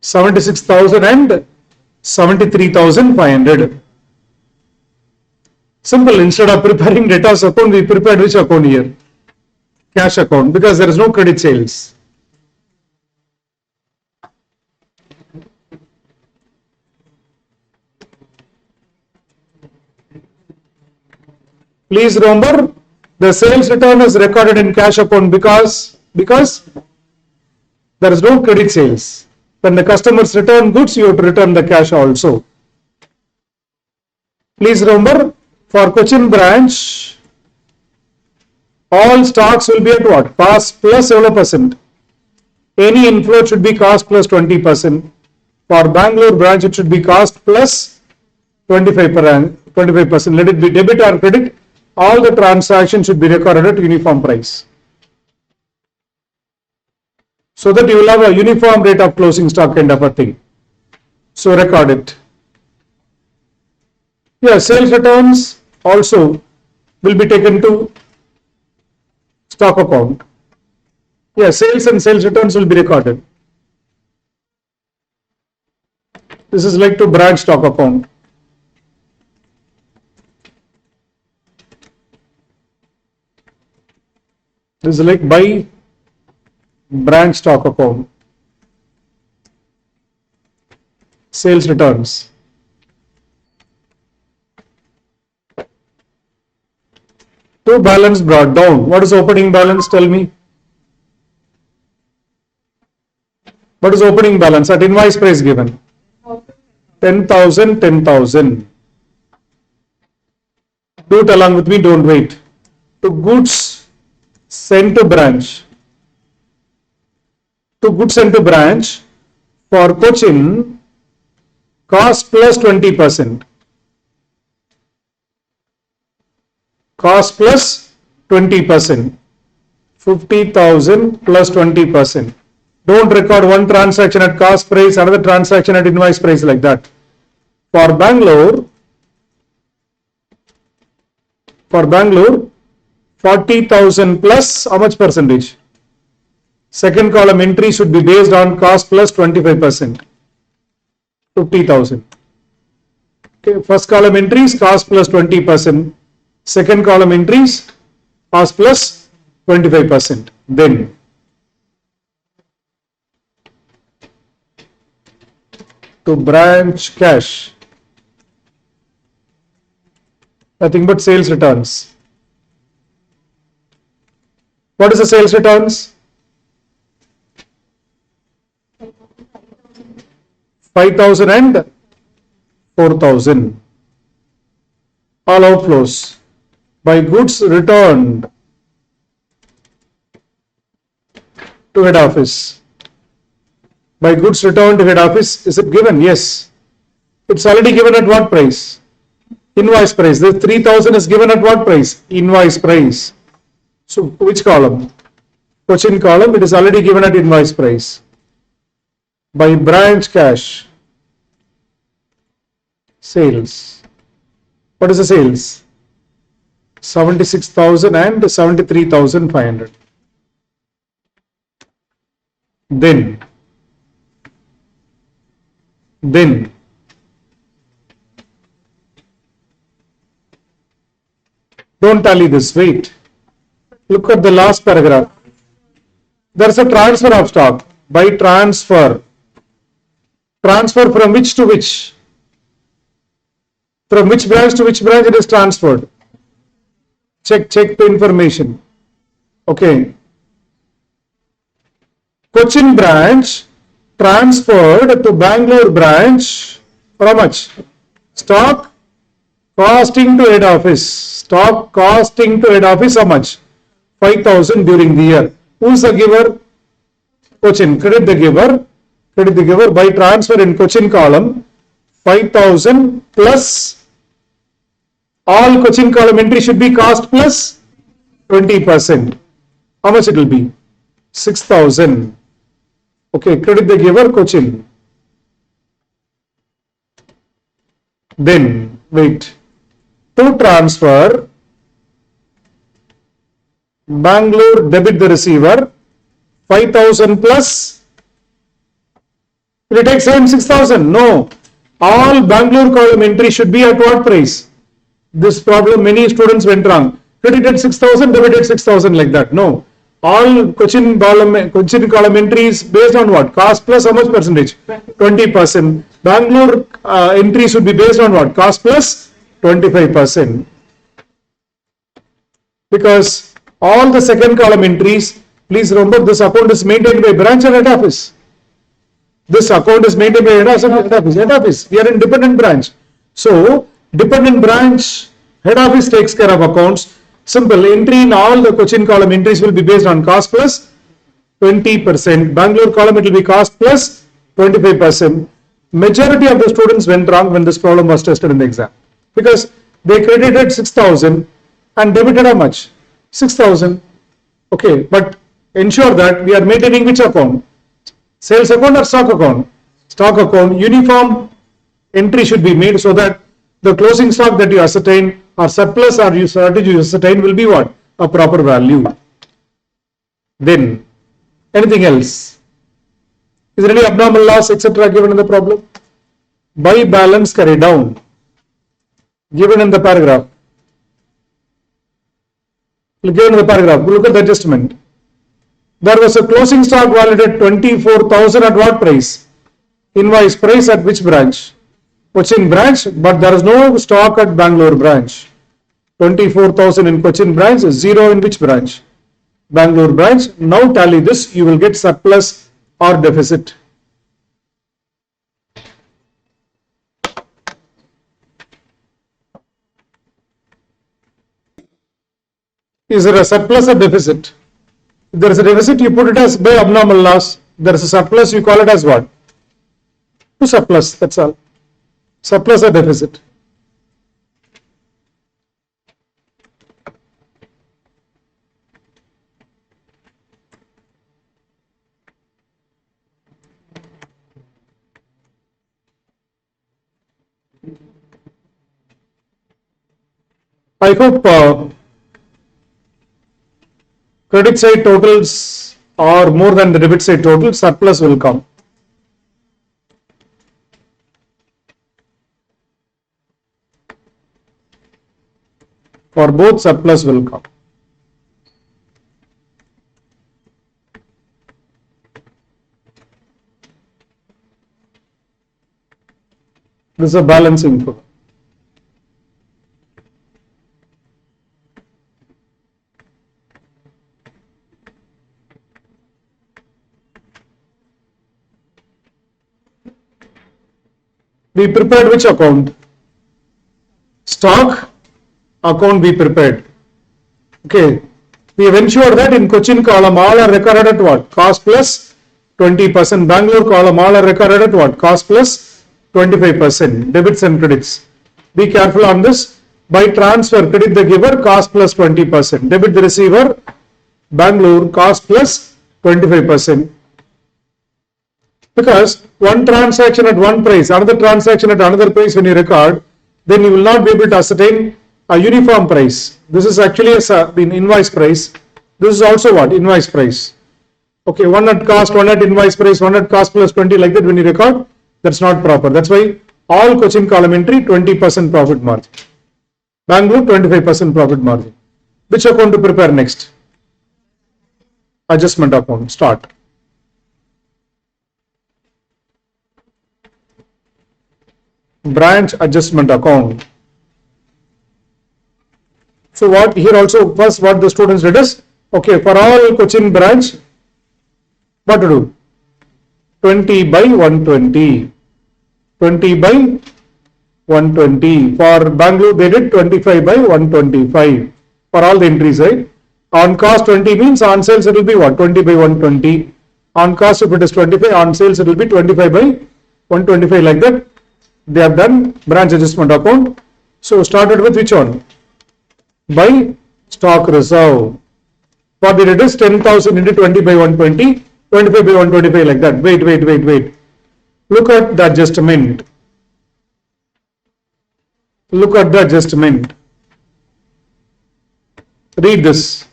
$76,000 and 73,500. Simple. Instead of preparing debtors account, we prepared which account here? Cash account, because there is no credit sales. Please remember, the sales return is recorded in cash account because there is no credit sales. When the customers return goods, you have to return the cash also. Please remember, for Cochin branch, all stocks will be at what? Cost plus several percent. Any inflow should be cost plus 20%. For Bangalore branch, it should be cost plus 25%. Let it be debit or credit. All the transactions should be recorded at uniform price, so that you will have a uniform rate of closing stock kind of a thing. So record it. Yeah, sales returns also will be taken to stock account. Yeah, sales and sales returns will be recorded. This is like to branch stock account. This is like by branch stock account. Sales returns. To balance brought down. What is opening balance? Tell me. What is opening balance at invoice price given? 10,000, 10,000. Do it along with me, don't wait. To goods sent to branch. To goods sent to branch for Cochin, cost plus 20%. Cost plus 20%. 50,000 plus 20%. Don't record one transaction at cost price, another transaction at invoice price like that. For Bangalore, 40,000 plus how much percentage? Second column entry should be based on cost plus 25%. 50,000. Okay, first column entries cost plus 20%. Second column entries cost plus 25%. Then to branch cash, nothing but sales returns. What is the sales returns? 5,000 and 4,000. All outflows by goods returned to head office. By goods returned to head office, is it given? Yes. It's already given at what price? Invoice price. The 3,000 is given at what price? Invoice price. So which column? Cochin column, it is already given at invoice price. By branch cash. Sales. What is the sales? 76,000 and 73,500. Then don't tally this, wait. Look at the last paragraph. There's a transfer of stock. By transfer. Transfer from which to which? From which branch to which branch it is transferred? Check the information. Okay. Cochin branch transferred to Bangalore branch for how much? Stock costing to head office. Stock costing to head office how much? 5,000 during the year. Who is the giver? Cochin. Credit the giver. Credit the giver by transfer in Cochin column. 5,000 plus all Cochin column entry should be cost plus 20%. How much it will be? 6,000. Okay, credit the giver Cochin. Then wait. To transfer, Bangalore debit the receiver 5,000 plus. Will it take same 6,000? No. All Bangalore column entry should be at what price? This problem many students went wrong. Credited 6,000, debited 6,000 like that. No. All Cochin column entries based on what? Cost plus how much percentage? 20%. Bangalore entry should be based on what? Cost plus 25%. Because all the second column entries, please remember this account is maintained by branch and head office. This account is maintained by head office. We are in dependent branch. So, dependent branch, head office takes care of accounts. Simple entry in all the Cochin column entries will be based on cost plus 20%. Bangalore column it will be cost plus 25%. Majority of the students went wrong when this problem was tested in the exam. Because they credited 6,000 and debited how much? 6,000. Okay, but ensure that we are maintaining which account? Sales account or stock account? Stock account. Uniform entry should be made so that the closing stock that you ascertain or surplus or you ascertain will be what? A proper value. Then, anything else? Is there any abnormal loss, etc. given in the problem? Buy balance carry down, given in the paragraph. Given in the paragraph, look at the adjustment. There was a closing stock valued at 24,000 at what price? Invoice price at which branch? Cochin branch, but there is no stock at Bangalore branch. 24,000 in Cochin branch, 0 in which branch? Bangalore branch. Now tally this, you will get surplus or deficit. Is there a surplus or deficit? If there is a deficit, you put it as by abnormal loss. There is a surplus, you call it as what? To surplus, that's all. Surplus or deficit. I hope credit side totals are more than the debit side total, surplus will come. For both, surplus will come. This is a balancing flow. We prepared which account? Stock account we prepared. Okay. We have ensured that in Cochin column all are recorded at what? Cost plus 20%. Bangalore column all are recorded at what? Cost plus 25%. Debits and credits. Be careful on this. By transfer, credit the giver, cost plus 20%. Debit the receiver, Bangalore, cost plus 25%. Because one transaction at one price, another transaction at another price when you record, then you will not be able to ascertain a uniform price. This is actually an invoice price. This is also what? Invoice price. Okay, one at cost, one at invoice price, one at cost plus 20, like that when you record, that's not proper. That's why all Cochin column entry 20% profit margin. Bangalore 25% profit margin. Which account to prepare next? Adjustment account. Start. Branch adjustment account. So what here also first what the students did is, okay, for all Cochin branch, what to do? 20 by 120. 20 by 120. For Bangalore they did 25 by 125. For all the entries, right? On cost 20 means on sales it will be what? 20 by 120. On cost if it is 25, on sales it will be 25 by 125, like that. They have done branch adjustment account. So started with which one? By stock reserve. What they did is 10,000 into 20 by 120, 25 by 125, like that. Wait. Look at the adjustment. Look at the adjustment. Read this.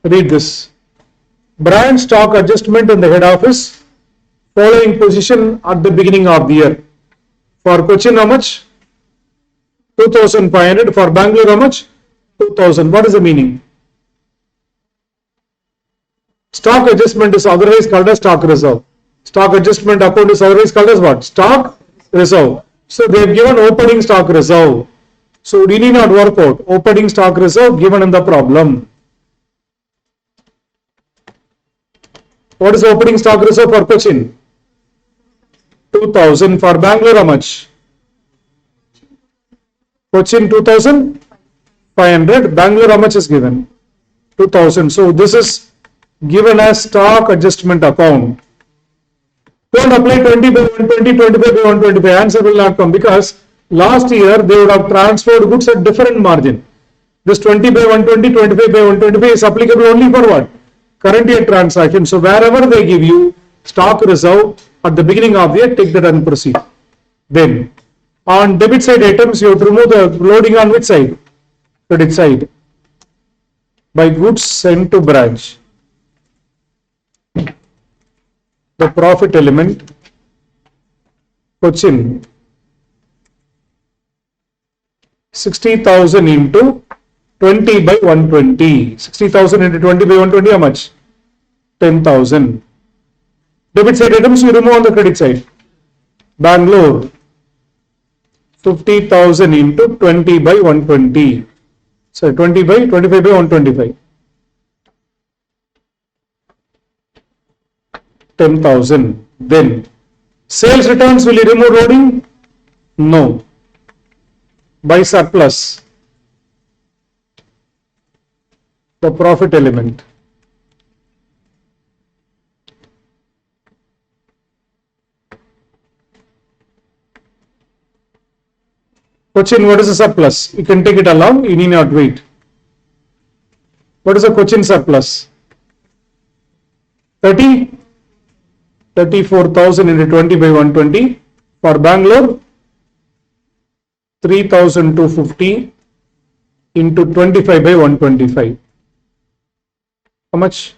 Read this. Branch stock adjustment in the head office following position at the beginning of the year. For Cochin how much? 2,500. For Bangalore how much? 2,000. What is the meaning? Stock adjustment is otherwise called as stock reserve. Stock adjustment account is otherwise called as what? Stock reserve. So they have given opening stock reserve. So we need not work out. Opening stock reserve given in the problem. What is the opening stock reserve for Cochin? 2,000. For Bangalore how much? Cochin 2,500. Bangalore how much is given? 2,000. So this is given as stock adjustment account. Don't apply 20 by 120, 25 by 125. Answer will not come because last year they would have transferred goods at different margin. This 20 by 120, 25 by 125 is applicable only for what? Current year transaction. So wherever they give you stock reserve at the beginning of the year, take that and proceed. Then On debit side items, you have to remove the loading on which side? Credit side. By goods sent to branch. The profit element, Cochin, 60,000 into 20 by 120. 60,000 into 20 by 120, how much? 10,000. Debit side items, you remove on the credit side. Bangalore, 50,000 into 20 by 120. So 20 by 25 by 125. 10,000. Then sales returns, will you remove loading? No. By surplus, the profit element. Cochin, what is the surplus? You can take it along, you need not wait. What is the Cochin surplus? 34,000 into 20 by 120. For Bangalore, 3,250 into 25 by 125. How much?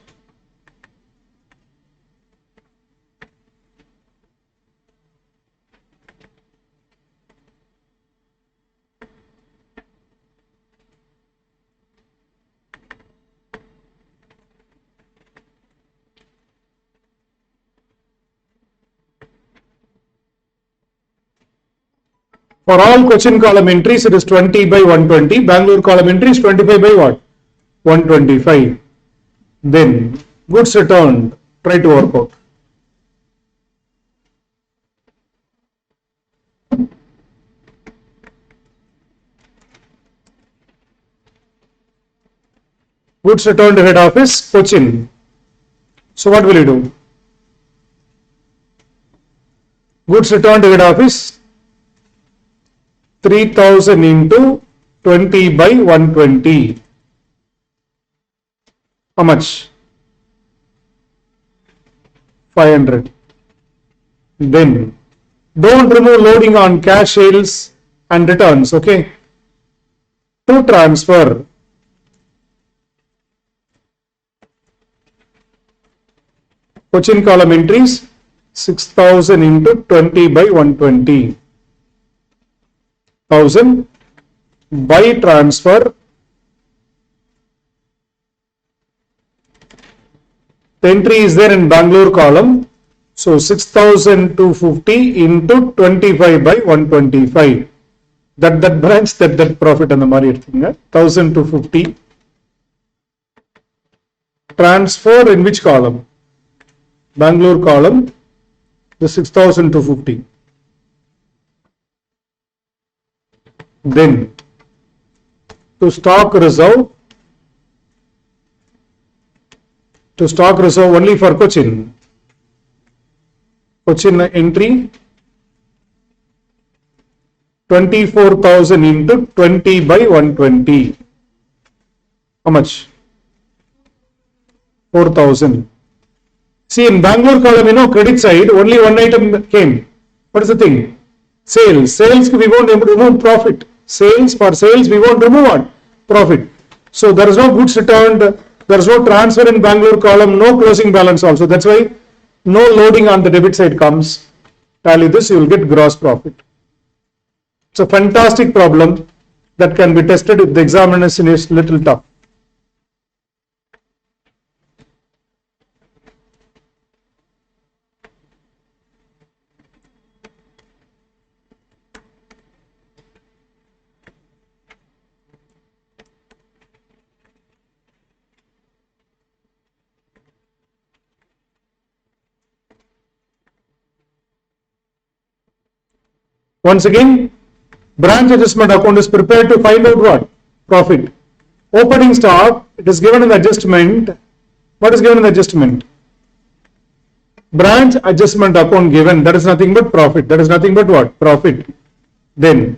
For all Cochin column entries, it is 20 by 120. Bangalore column entry is 25 by what? 125. Then goods returned, try to work out. Goods returned to head office, Cochin. So what will you do? Goods returned to head office, 3,000 into 20 by 120. How much? 500. Then don't remove loading on cash sales and returns, okay? To transfer, Cochin column entries, 6,000 into 20 by 120. 1,000 by transfer, the entry is there in Bangalore column, so 6,250 into 25 by 125. That branch, that profit and the money thing, 1,250. Transfer in which column? Bangalore column, the 6,250. Then to stock reserve only for Cochin entry, 24,000 into 20 by 120. How much? 4,000. See, in Bangalore column, credit side, only one item came. What is the thing? Sales, we won't remove profit. For sales, we won't remove what? Profit. So there is no goods returned, there is no transfer in Bangalore column, no closing balance also. That's why no loading on the debit side comes. Tally this, you will get gross profit. It's a fantastic problem that can be tested if the examination is little tough. Once again, branch adjustment account is prepared to find out what? Profit. Opening stock, it is given in the adjustment. What is given in the adjustment? Branch adjustment account given, that is nothing but profit. That is nothing but what? Profit. Then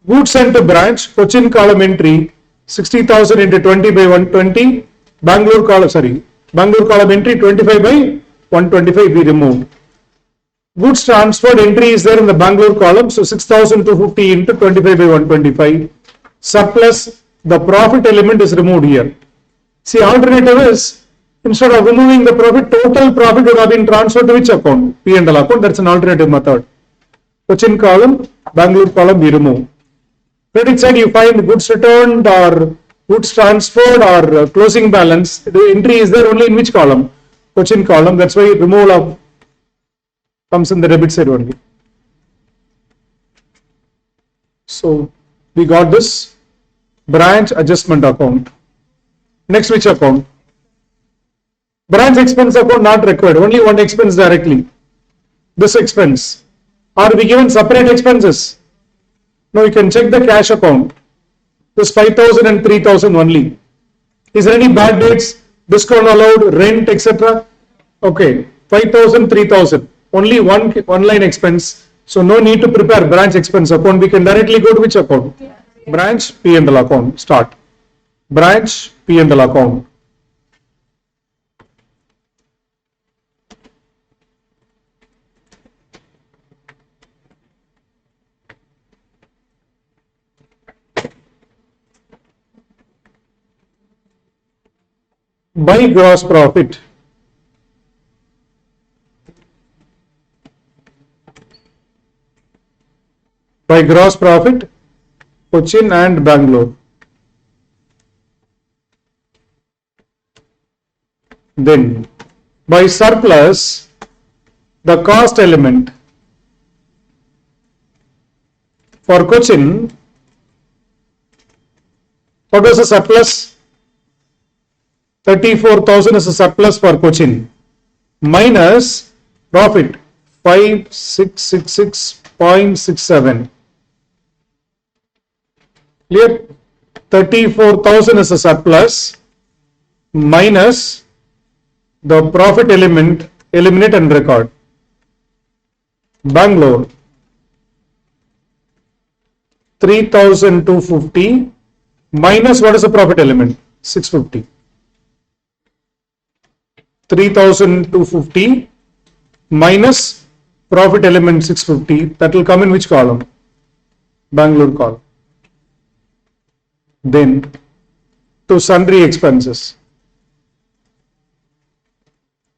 goods sent to branch, Cochin column entry, 60,000 into 20 by 120. Bangalore column entry, 25 by 125 we removed. Goods transferred entry is there in the Bangalore column. So 6,250 into 25 by 125. Surplus, the profit element is removed here. See, alternative is, instead of removing the profit, total profit would have been transferred to which account? P&L account. That's an alternative method. Cochin column, Bangalore column, we remove. Credit side, you find goods returned or goods transferred or closing balance. The entry is there only in which column? Cochin column. That's why removal of comes in the debit side only. So we got this branch adjustment account. Next, which account? Branch expense account not required. Only one expense directly. This expense. Are we given separate expenses? No, you can check the cash account. This 5,000 and 3,000 only. Is there any bad dates, discount allowed, rent, etc.? Okay, 5,000, 3,000. Only one line expense. So no need to prepare branch expense account. We can directly go to which account? Branch P&L account. Start. Branch P&L account. By gross profit. By gross profit, Cochin and Bangalore. Then by surplus, the cost element. For Cochin, what was the surplus? 34,000 is a surplus for Cochin. Minus profit 5666.67. Clear? 34,000 is a surplus minus the profit element, eliminate and record. Bangalore 3,250 minus what is the profit element? 650. 3,250 minus profit element 650. That will come in which column? Bangalore column. Then to sundry expenses.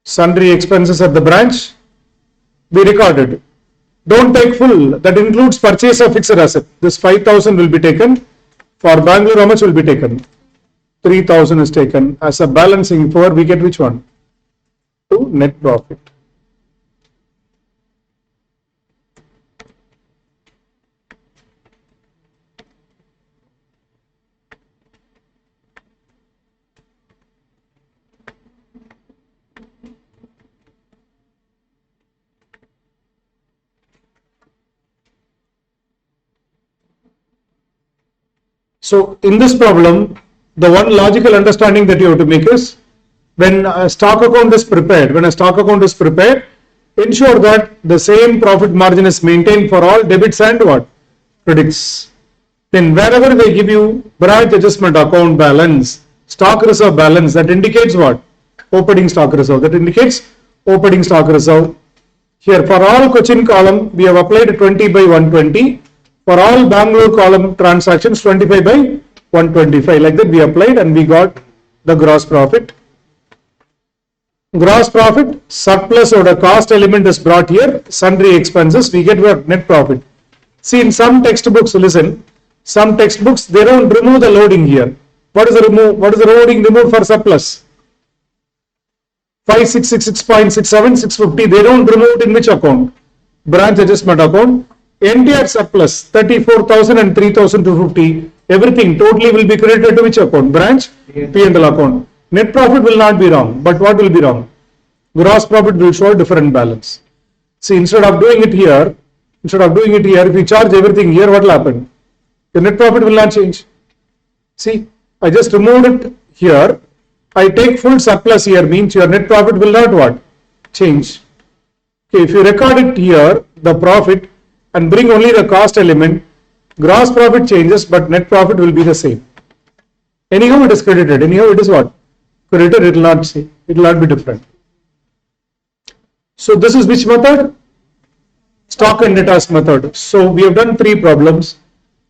Sundry expenses at the branch, we recorded. Don't take full. That includes purchase of fixed asset. This 5,000 will be taken. For Bangalore, how much will be taken? 3,000 is taken. As a balancing for, we get which one? To net profit. So in this problem, the one logical understanding that you have to make is, when a stock account is prepared, ensure that the same profit margin is maintained for all debits and what? Credits. Then wherever they give you branch adjustment account balance, stock reserve balance, that indicates what? Opening stock reserve. That indicates opening stock reserve. Here for all Cochin column, we have applied 20 by 120. For all Bangalore column transactions, 25 by 125. Like that we applied and we got the gross profit. Gross profit, surplus or the cost element is brought here, sundry expenses, we get what? Net profit. See, in some textbooks, listen, some textbooks, they don't remove the loading here. What is the loading removed for surplus? 5666.67, 650, they don't remove it in which account? Branch adjustment account. Entire surplus, 34,000 and 3,250, everything totally will be credited to which account? Branch P&L account. Net profit will not be wrong, but what will be wrong? Gross profit will show a different balance. See, instead of doing it here, if we charge everything here, what will happen? The net profit will not change. See, I just removed it here. I take full surplus here, means your net profit will not what? Change. Okay, if you record it here, the profit, and bring only the cost element, gross profit changes, but net profit will be the same. Anyhow, it is credited. Anyhow, it is what? Credited, it will not be different. So this is which method? stock and debtors method. So we have done three problems.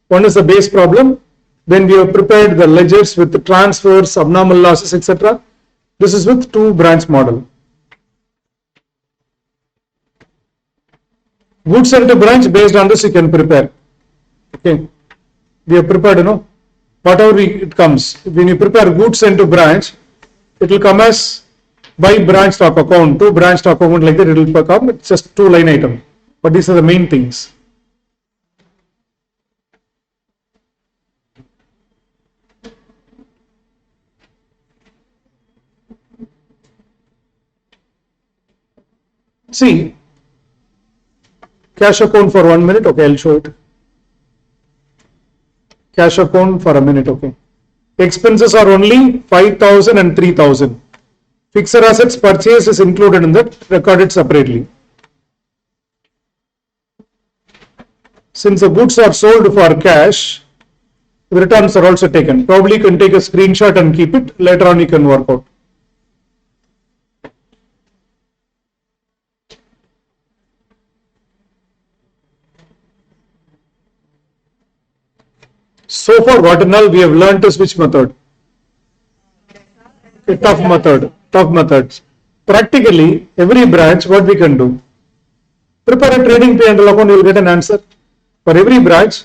One is the base problem. Then we have prepared the ledgers with the transfers, abnormal losses, etc. This is with two branch model. Goods sent to branch, based on this you can prepare. Okay, we have prepared, whatever it comes. When you prepare goods sent to branch, it will come as by branch stock account, to branch stock account, like that it will come. It's just two line item, but these are the main things. See, cash account for 1 minute. Okay, I'll show it. Cash account for a minute. Okay, expenses are only 5,000 and 3,000. Fixed assets purchase is included in that, recorded separately. Since the goods are sold for cash, the returns are also taken. Probably you can take a screenshot and keep it. Later on you can work out. So far, what and all we have learned is which method? A tough methods. Practically, every branch, what we can do? Prepare a trading P&L account, you will get an answer. For every branch,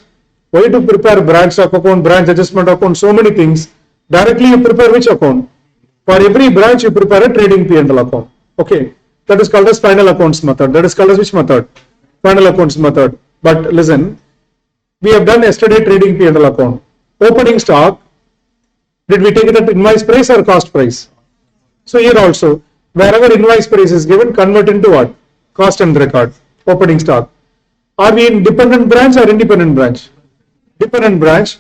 why to prepare branch stock account, branch adjustment account, so many things. Directly you prepare which account? For every branch, you prepare a trading P&L account. Okay, that is called as final accounts method. That is called as which method? Final accounts method. But listen, we have done yesterday trading P&L account. Opening stock, did we take it at invoice price or cost price? So here also, wherever invoice price is given, convert into what? Cost and record. Opening stock. Are we in dependent branch or independent branch? Dependent branch.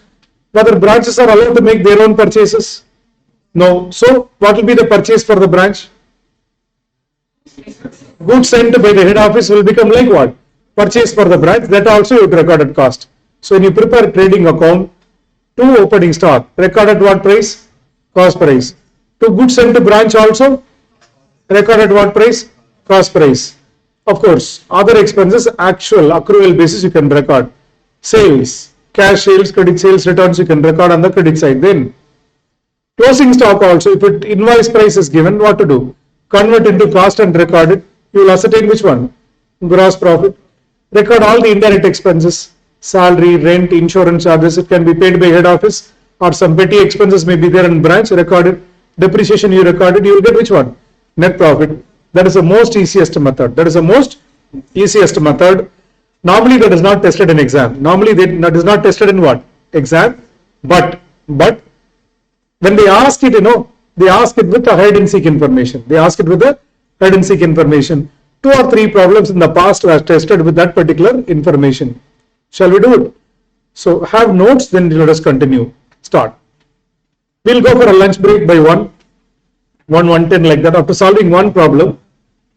Whether branches are allowed to make their own purchases? No. So what will be the purchase for the branch? Goods sent by the head office will become like what? Purchase for the branch. That also you recorded cost. So when you prepare trading account, to opening stock, recorded what price? Cost price. To goods sent to branch also, recorded what price? Cost price. Of course, other expenses, actual accrual basis you can record. Sales, cash sales, credit sales returns you can record on the credit side. Then closing stock also, if it invoice price is given, what to do? Convert into cost and record it. You will ascertain which one? Gross profit. Record all the indirect expenses. Salary, rent, insurance charges, it can be paid by head office, or some petty expenses may be there in branch, recorded. Depreciation you recorded, you will get which one? Net profit. That is the most easiest method. That is the most easiest method. Normally that is not tested in exam. Normally that is not tested in what? Exam. But when they ask it, they ask it with a hide and seek information. They ask it with a hide and seek information. 2 or 3 problems in the past were tested with that particular information. Shall we do it? So have notes, then let us continue. Start. We'll go for a lunch break by 1:10 like that. After solving one problem,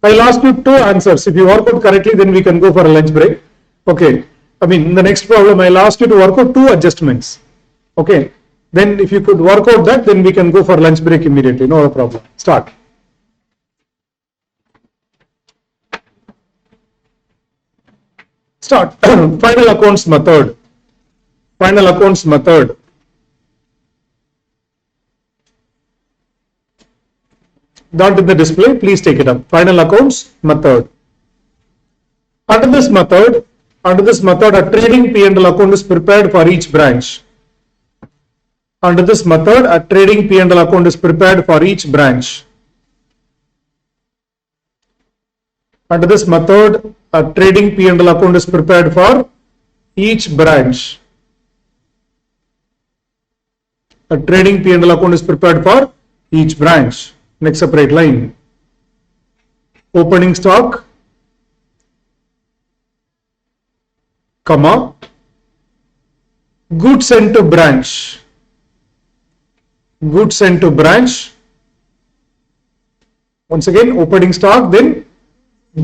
I'll ask you 2 answers. If you work out correctly, then we can go for a lunch break. Okay. In the next problem, I'll ask you to work out 2 adjustments. Okay. Then if you could work out that, then we can go for lunch break immediately. No problem. Start. Start. Final accounts method. Final accounts method. Not in the display, please take it up. Final accounts method. Under this method, a trading P&L account is prepared for each branch. Under this method, a trading P&L account is prepared for each branch. Under this method, a trading P&L account is prepared for each branch. A trading P&L account is prepared for each branch. Next separate line. Opening stock, comma, goods sent to branch. Goods sent to branch. Once again, opening stock, then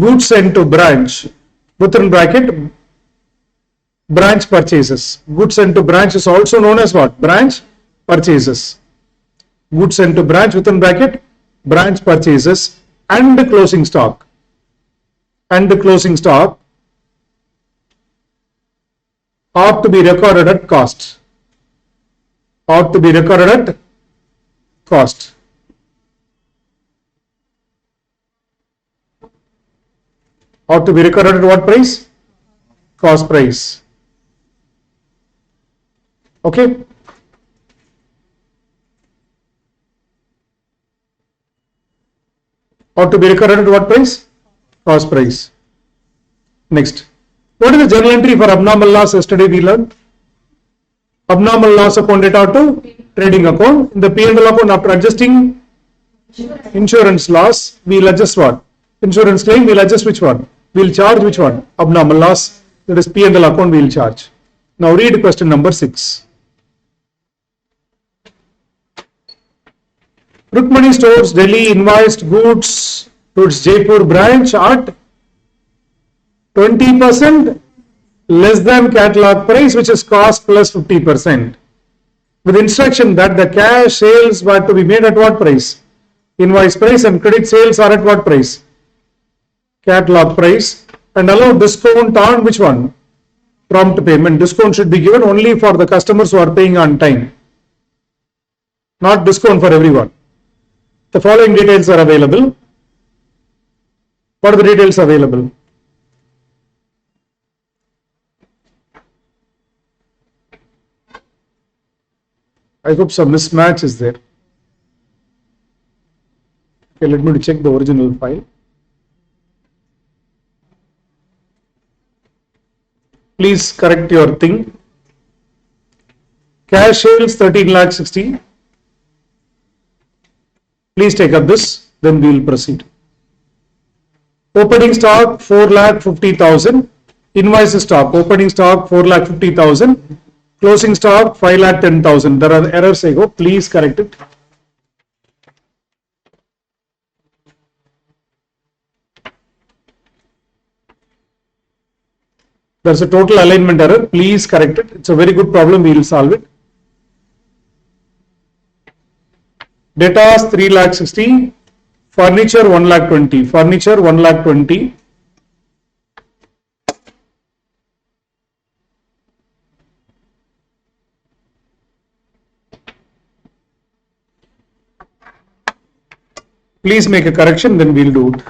goods sent to branch, within bracket, branch purchases. Goods sent to branch is also known as what? Branch purchases. Goods sent to branch, within bracket, branch purchases, and closing stock. And the closing stock. ought to be recorded at cost. Ought to be recorded at cost. Ought to be recorded at what price? Cost price. Okay. Ought to be recorded at what price? Cost price. Next. What is the journal entry for abnormal loss? Yesterday we learned. Abnormal loss account data to trading account. In the P&L account, after adjusting insurance loss, we will adjust what? Insurance claim, we will adjust which one? We will charge which one? Abnormal loss. That is P&L account we will charge. Now read question number 6. Rukmani Stores Delhi invoiced goods to its Jaipur branch at 20% less than catalog price, which is cost plus 50%. With instruction that the cash sales were to be made at what price? Invoice price, and credit sales are at what price? Catalog price, and allow discount on which one? Prompt payment. Discount should be given only for the customers who are paying on time, not discount for everyone. The following details are available. What are the details available? I hope some mismatch is there. Okay, let me check the original file. Please correct your thing. Cash sales 13 lakh 60. Please take up this, then we will proceed. Opening stock 4 lakh 50,000. Invoice stock, opening stock 4 lakh 50,000. Closing stock 5 lakh 10,000. There are errors, I go. Please correct it. There's a total alignment error. Please correct it. It's a very good problem. We will solve it. Debtors 3 lakh 60. Furniture 1 lakh 20. Furniture 1 lakh 20. Please make a correction, then we'll do it.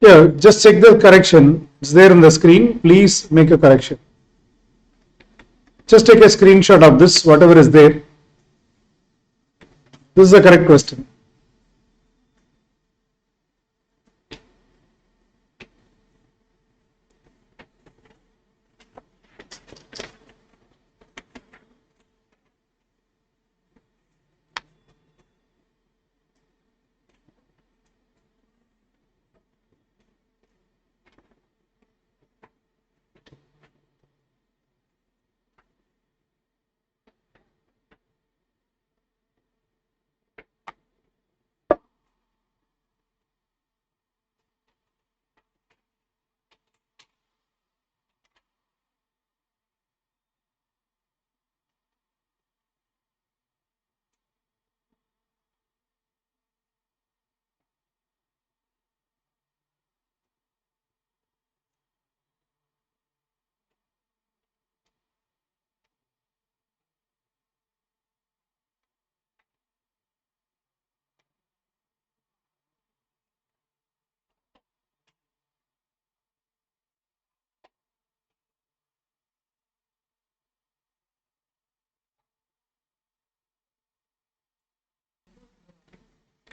Yeah, just check the correction. It's there on the screen. Please make a correction. Just take a screenshot of this, whatever is there. This is the correct question.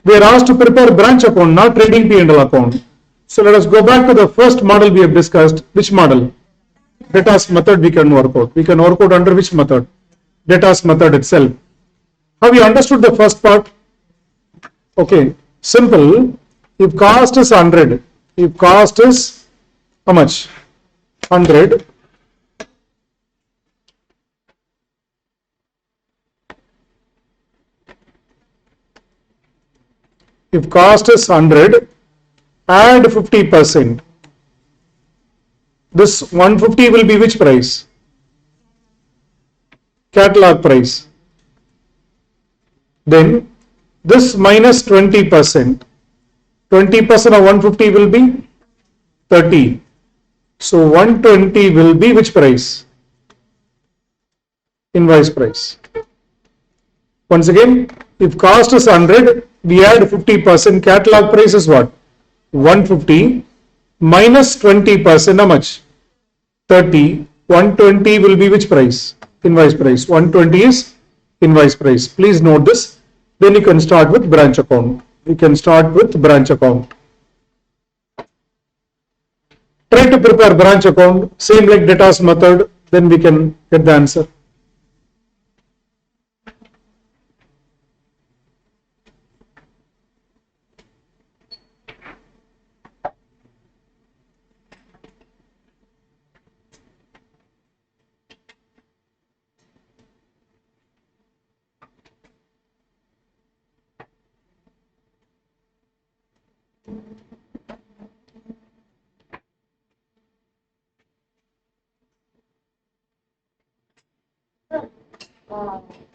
We are asked to prepare branch account, not trading P&L account. So let us go back to the first model we have discussed. Which model? Debtors method we can work out. We can work out under which method? Debtors method itself. Have you understood the first part? Okay, simple. If cost is 100, If cost is how much? 100. If cost is 100, add 50%. This 150 will be which price? Catalog price. Then this minus 20%. 20% of 150 will be 30. So 120 will be which price? Invoice price. Once again, if cost is 100, we add 50%. Catalog price is what? 150 minus 20%, how much? 30. 120 will be which price? Invoice price. 120 is invoice price. Please note this. Then you can start with branch account. You can start with branch account. Try to prepare branch account, same like data's method, then we can get the answer.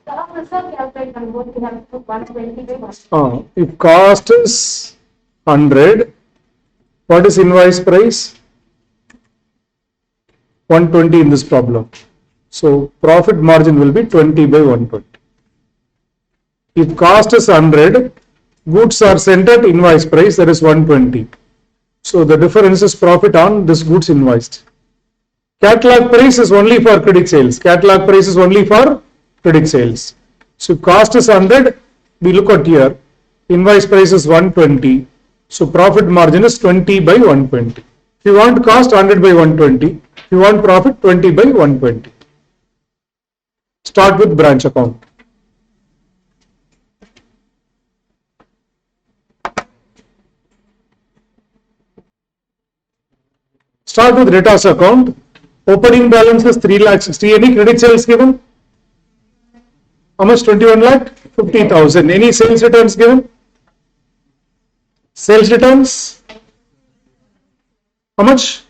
Staff reserve calculate on both, we have to 120 by 1. If cost is 100, what is invoice price? 120 in this problem. So profit margin will be 20 by 120. If cost is 100, goods are sent at invoice price, that is 120. So the difference is profit on this goods invoiced. Catalog price is only for credit sales. Catalog price is only for credit sales. So cost is 100, we look at here, invoice price is 120. So profit margin is 20 by 120. If you want cost, 100 by 120. If you want profit, 20 by 120. Start with branch account. Start with debtors account. Opening balance is 3,60,000. Any credit sales given? How much? 21 lakh? 50,000. Any sales returns given? Sales returns? How much?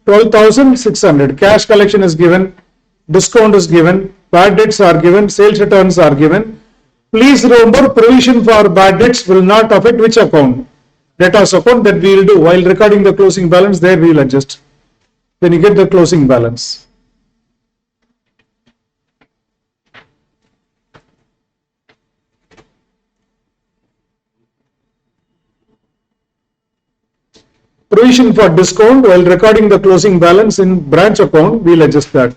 12,600. Cash collection is given. Discount is given. Bad debts are given. Sales returns are given. Please remember, provision for bad debts will not affect which account? Debtors account. That we will do while recording the closing balance. There we will adjust. Then you get the closing balance. Provision for discount while recording the closing balance in branch account, we will adjust that.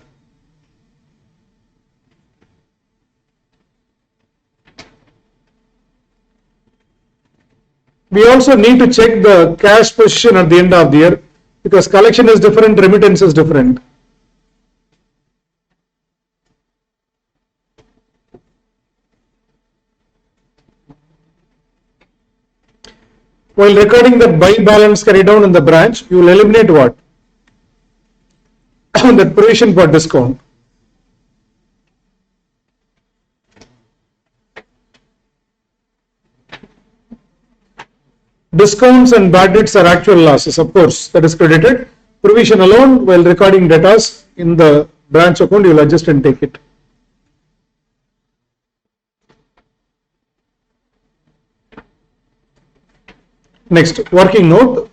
We also need to check the cash position at the end of the year, because collection is different, remittance is different. While recording the buy balance carried down in the branch, you will eliminate what? That provision for discount. Discounts and bad debts are actual losses, of course, that is credited. Provision alone, while recording debtors in the branch account, you will adjust and take it. Next, working note.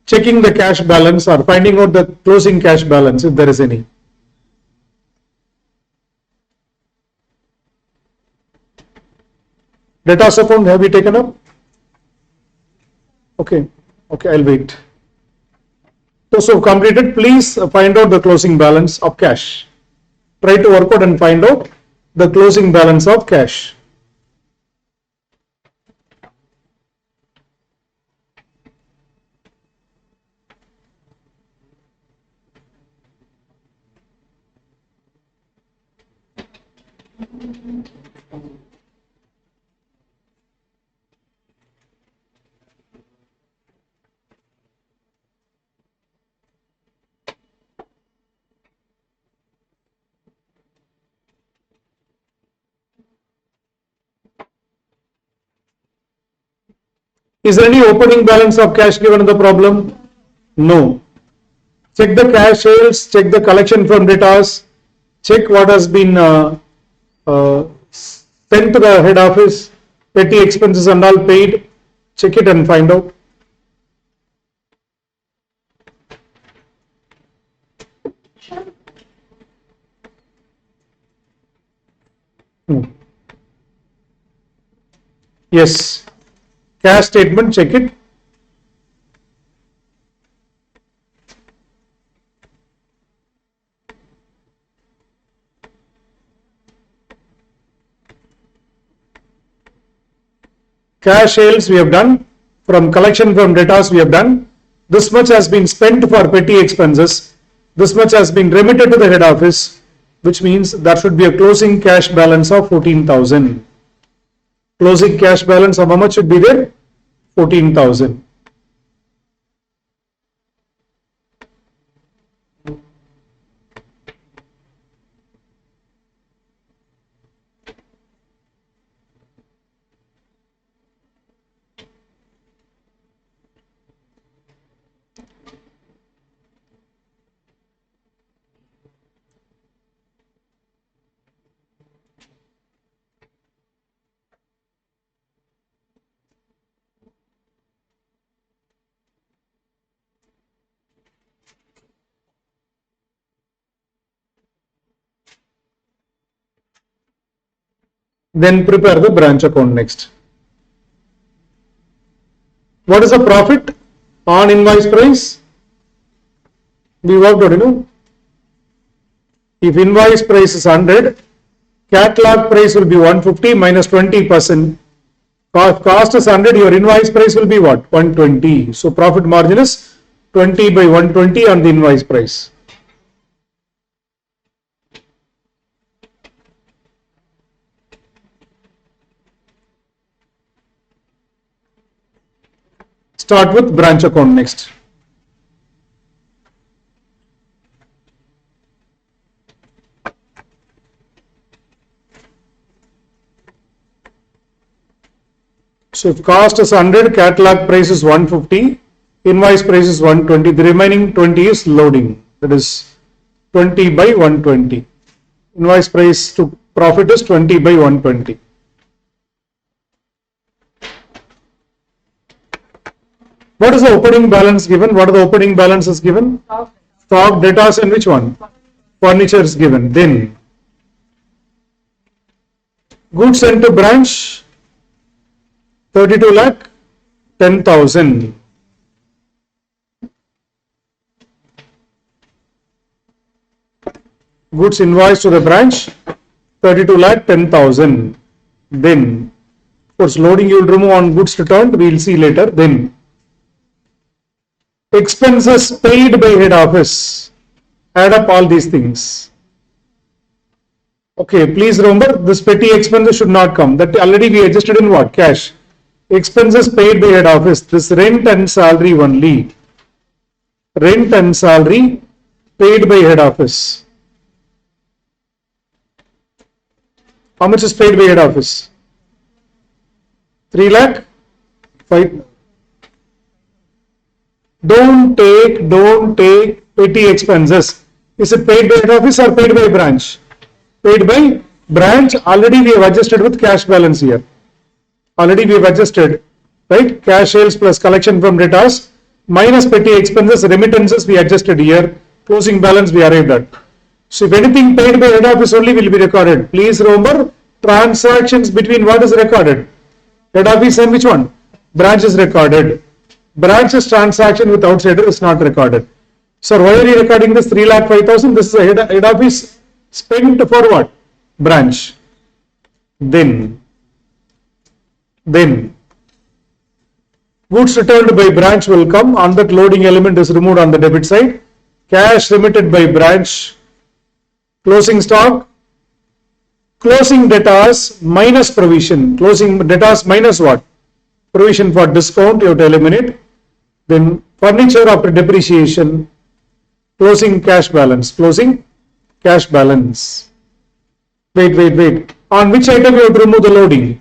Checking the cash balance or finding out the closing cash balance if there is any. Debtors account, have you taken up? Okay, I'll wait. So completed, please find out the closing balance of cash. Try to work out and find out the closing balance of cash. Is there any opening balance of cash given in the problem? No. Check the cash sales, check the collection from debtors, check what has been sent to the head office, petty expenses and all paid. Check it and find out. Yes. Cash statement, check it. Cash sales we have done, from collection from debtors we have done. This much has been spent for petty expenses. This much has been remitted to the head office, which means there should be a closing cash balance of 14,000. Closing cash balance of how much should be there? 14,000. Then prepare the branch account next. What is the profit on invoice price? We worked out, if invoice price is 100, catalog price will be 150 minus 20%. Cost is 100, your invoice price will be what? 120. So profit margin is 20 by 120 on the invoice price. Start with branch account next. So if cost is 100, catalog price is 150, invoice price is 120, the remaining 20 is loading, that is 20 by 120. Invoice price to profit is 20 by 120. What is the opening balance given? What are the opening balances given? Stock, debtors, and which one? Furniture is given. Then goods sent to branch 32 lakh 10,000. Goods invoiced to the branch 32 lakh 10,000. Then, of course, loading you will remove on goods returned. We will see later. Then expenses paid by head office. Add up all these things. Okay, please remember this petty expenses should not come. That already we adjusted in what? Cash. Expenses paid by head office. This rent and salary only. Rent and salary paid by head office. How much is paid by head office? 3 lakh 5. Don't take petty expenses. Is it paid by head office or paid by branch? Paid by branch. Already we have adjusted with cash balance here. Already we have adjusted, right? Cash sales plus collection from debtors minus petty expenses, remittances we adjusted here. Closing balance we arrived at. So if anything paid by head office only will be recorded. Please remember transactions between what is recorded? Head office and which one? Branch is recorded. Branch's transaction with outsider is not recorded. So why are you recording this 3 lakh 5,000? This is a head office spent for what? Branch. Then goods returned by branch will come. On that loading element is removed on the debit side. Cash remitted by branch. Closing stock. Closing debtors minus provision. Closing debtors minus what? Provision for discount you have to eliminate. Then furniture after depreciation. Closing cash balance. Closing cash balance. Wait. On which item you have to remove the loading?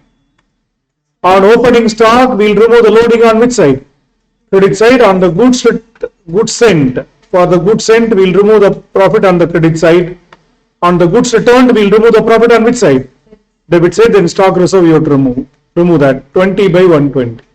On opening stock, we'll remove the loading on which side? Credit side. On the goods sent. For the goods sent, we'll remove the profit on the credit side. On the goods returned, we'll remove the profit on which side? Debit side. Then stock reserve you have to remove that. 20 by 120.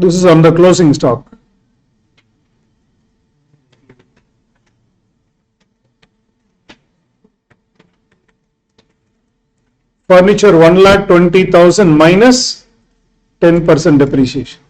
This is on the closing stock. Furniture 1,20,000 minus 10% depreciation.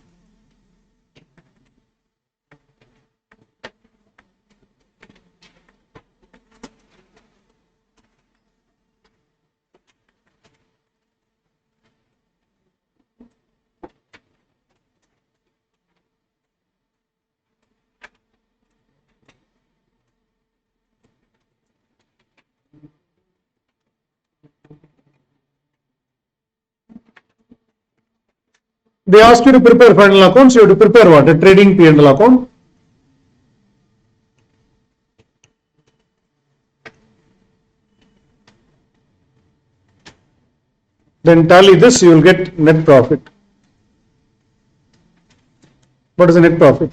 They ask you to prepare final accounts, you have to prepare what? A trading P&L account. Then tally this, you will get net profit. What is the net profit?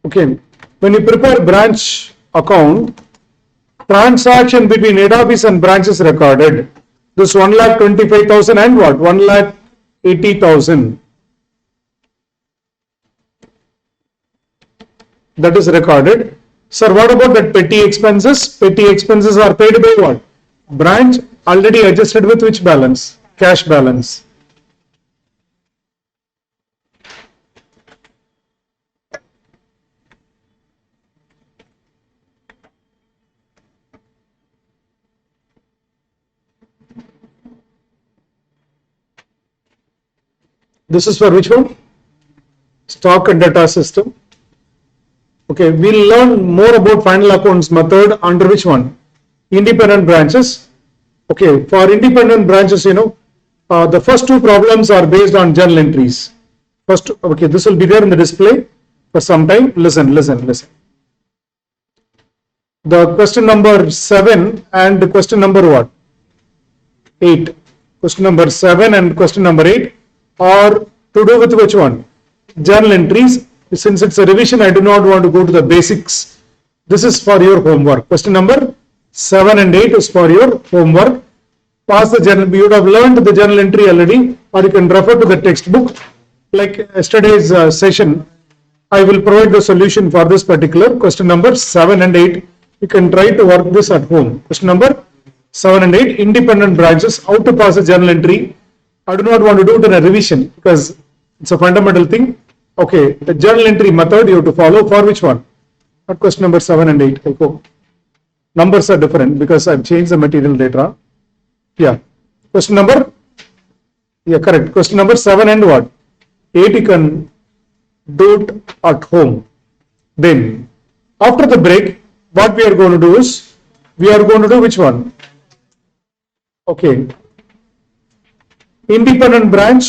Okay, when you prepare branch account, transaction between head office and branches recorded. This 1,25,000 and what? 1,80,000. That is recorded. Sir, what about that petty expenses? Petty expenses are paid by what? Branch already adjusted with which balance? Cash balance. This is for which one? Stock and data system. Okay, we'll learn more about final accounts method under which one? Independent branches. Okay, for independent branches, the first two problems are based on journal entries. First, okay, this will be there in the display for some time. Listen. The question number 7 and the question number what? 8. Question number 7 and question number 8 are to do with which one? Journal entries. Since it's a revision, I do not want to go to the basics. This is for your homework. Question number 7 and 8 is for your homework. Pass the journal. You would have learned the journal entry already, or you can refer to the textbook. Like yesterday's session, I will provide the solution for this particular question number 7 and 8. You can try to work this at home. Question number 7 and 8, independent branches, how to pass a journal entry. I do not want to do it in a revision because it's a fundamental thing. Okay, the journal entry method you have to follow for which one? Not question number 7 and 8. Okay. Numbers are different because I've changed the material later on. Yeah. Question number? Yeah, correct. Question number 7 and what? 8 you can do it at home. Then, after the break, what we are going to do is, we are going to do which one? Okay. Independent branch,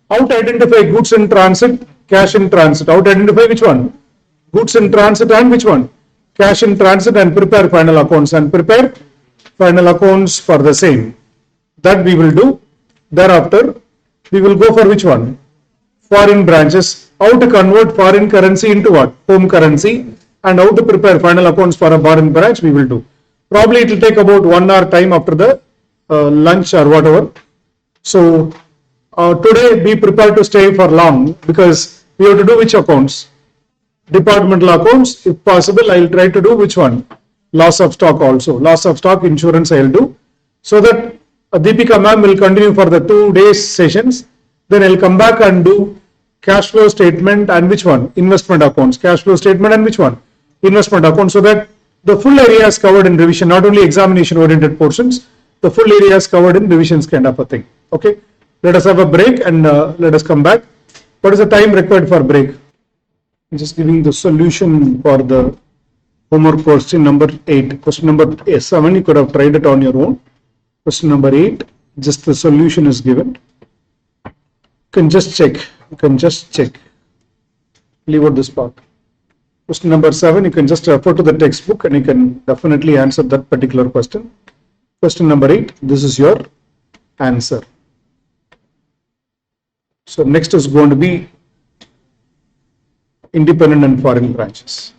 how to identify goods in transit, cash in transit. How to identify which one? Goods in transit and which one? Cash in transit, and prepare final accounts for the same. That we will do. Thereafter, we will go for which one? Foreign branches. How to convert foreign currency into what? Home currency, and how to prepare final accounts for a foreign branch we will do. Probably it will take about 1 hour time after the lunch or whatever. So today be prepared to stay for long, because we have to do which accounts? Departmental accounts. If possible, I will try to do which one? Loss of stock also. Loss of stock insurance I will do. So that Deepika ma'am will continue for the 2 days sessions. Then I will come back and do cash flow statement and which one? Investment accounts. Cash flow statement and which one? Investment accounts. So that the full area is covered in revision, not only examination oriented portions, the full area is covered in revisions kind of a thing. Okay. Let us have a break and let us come back. What is the time required for break? I'm just giving the solution for the homework question number 8. Question number 7, you could have tried it on your own. Question number 8, just the solution is given. You can just check. Leave out this part. Question number 7, you can just refer to the textbook and you can definitely answer that particular question. Question number 8, this is your answer. So next is going to be independent and foreign branches.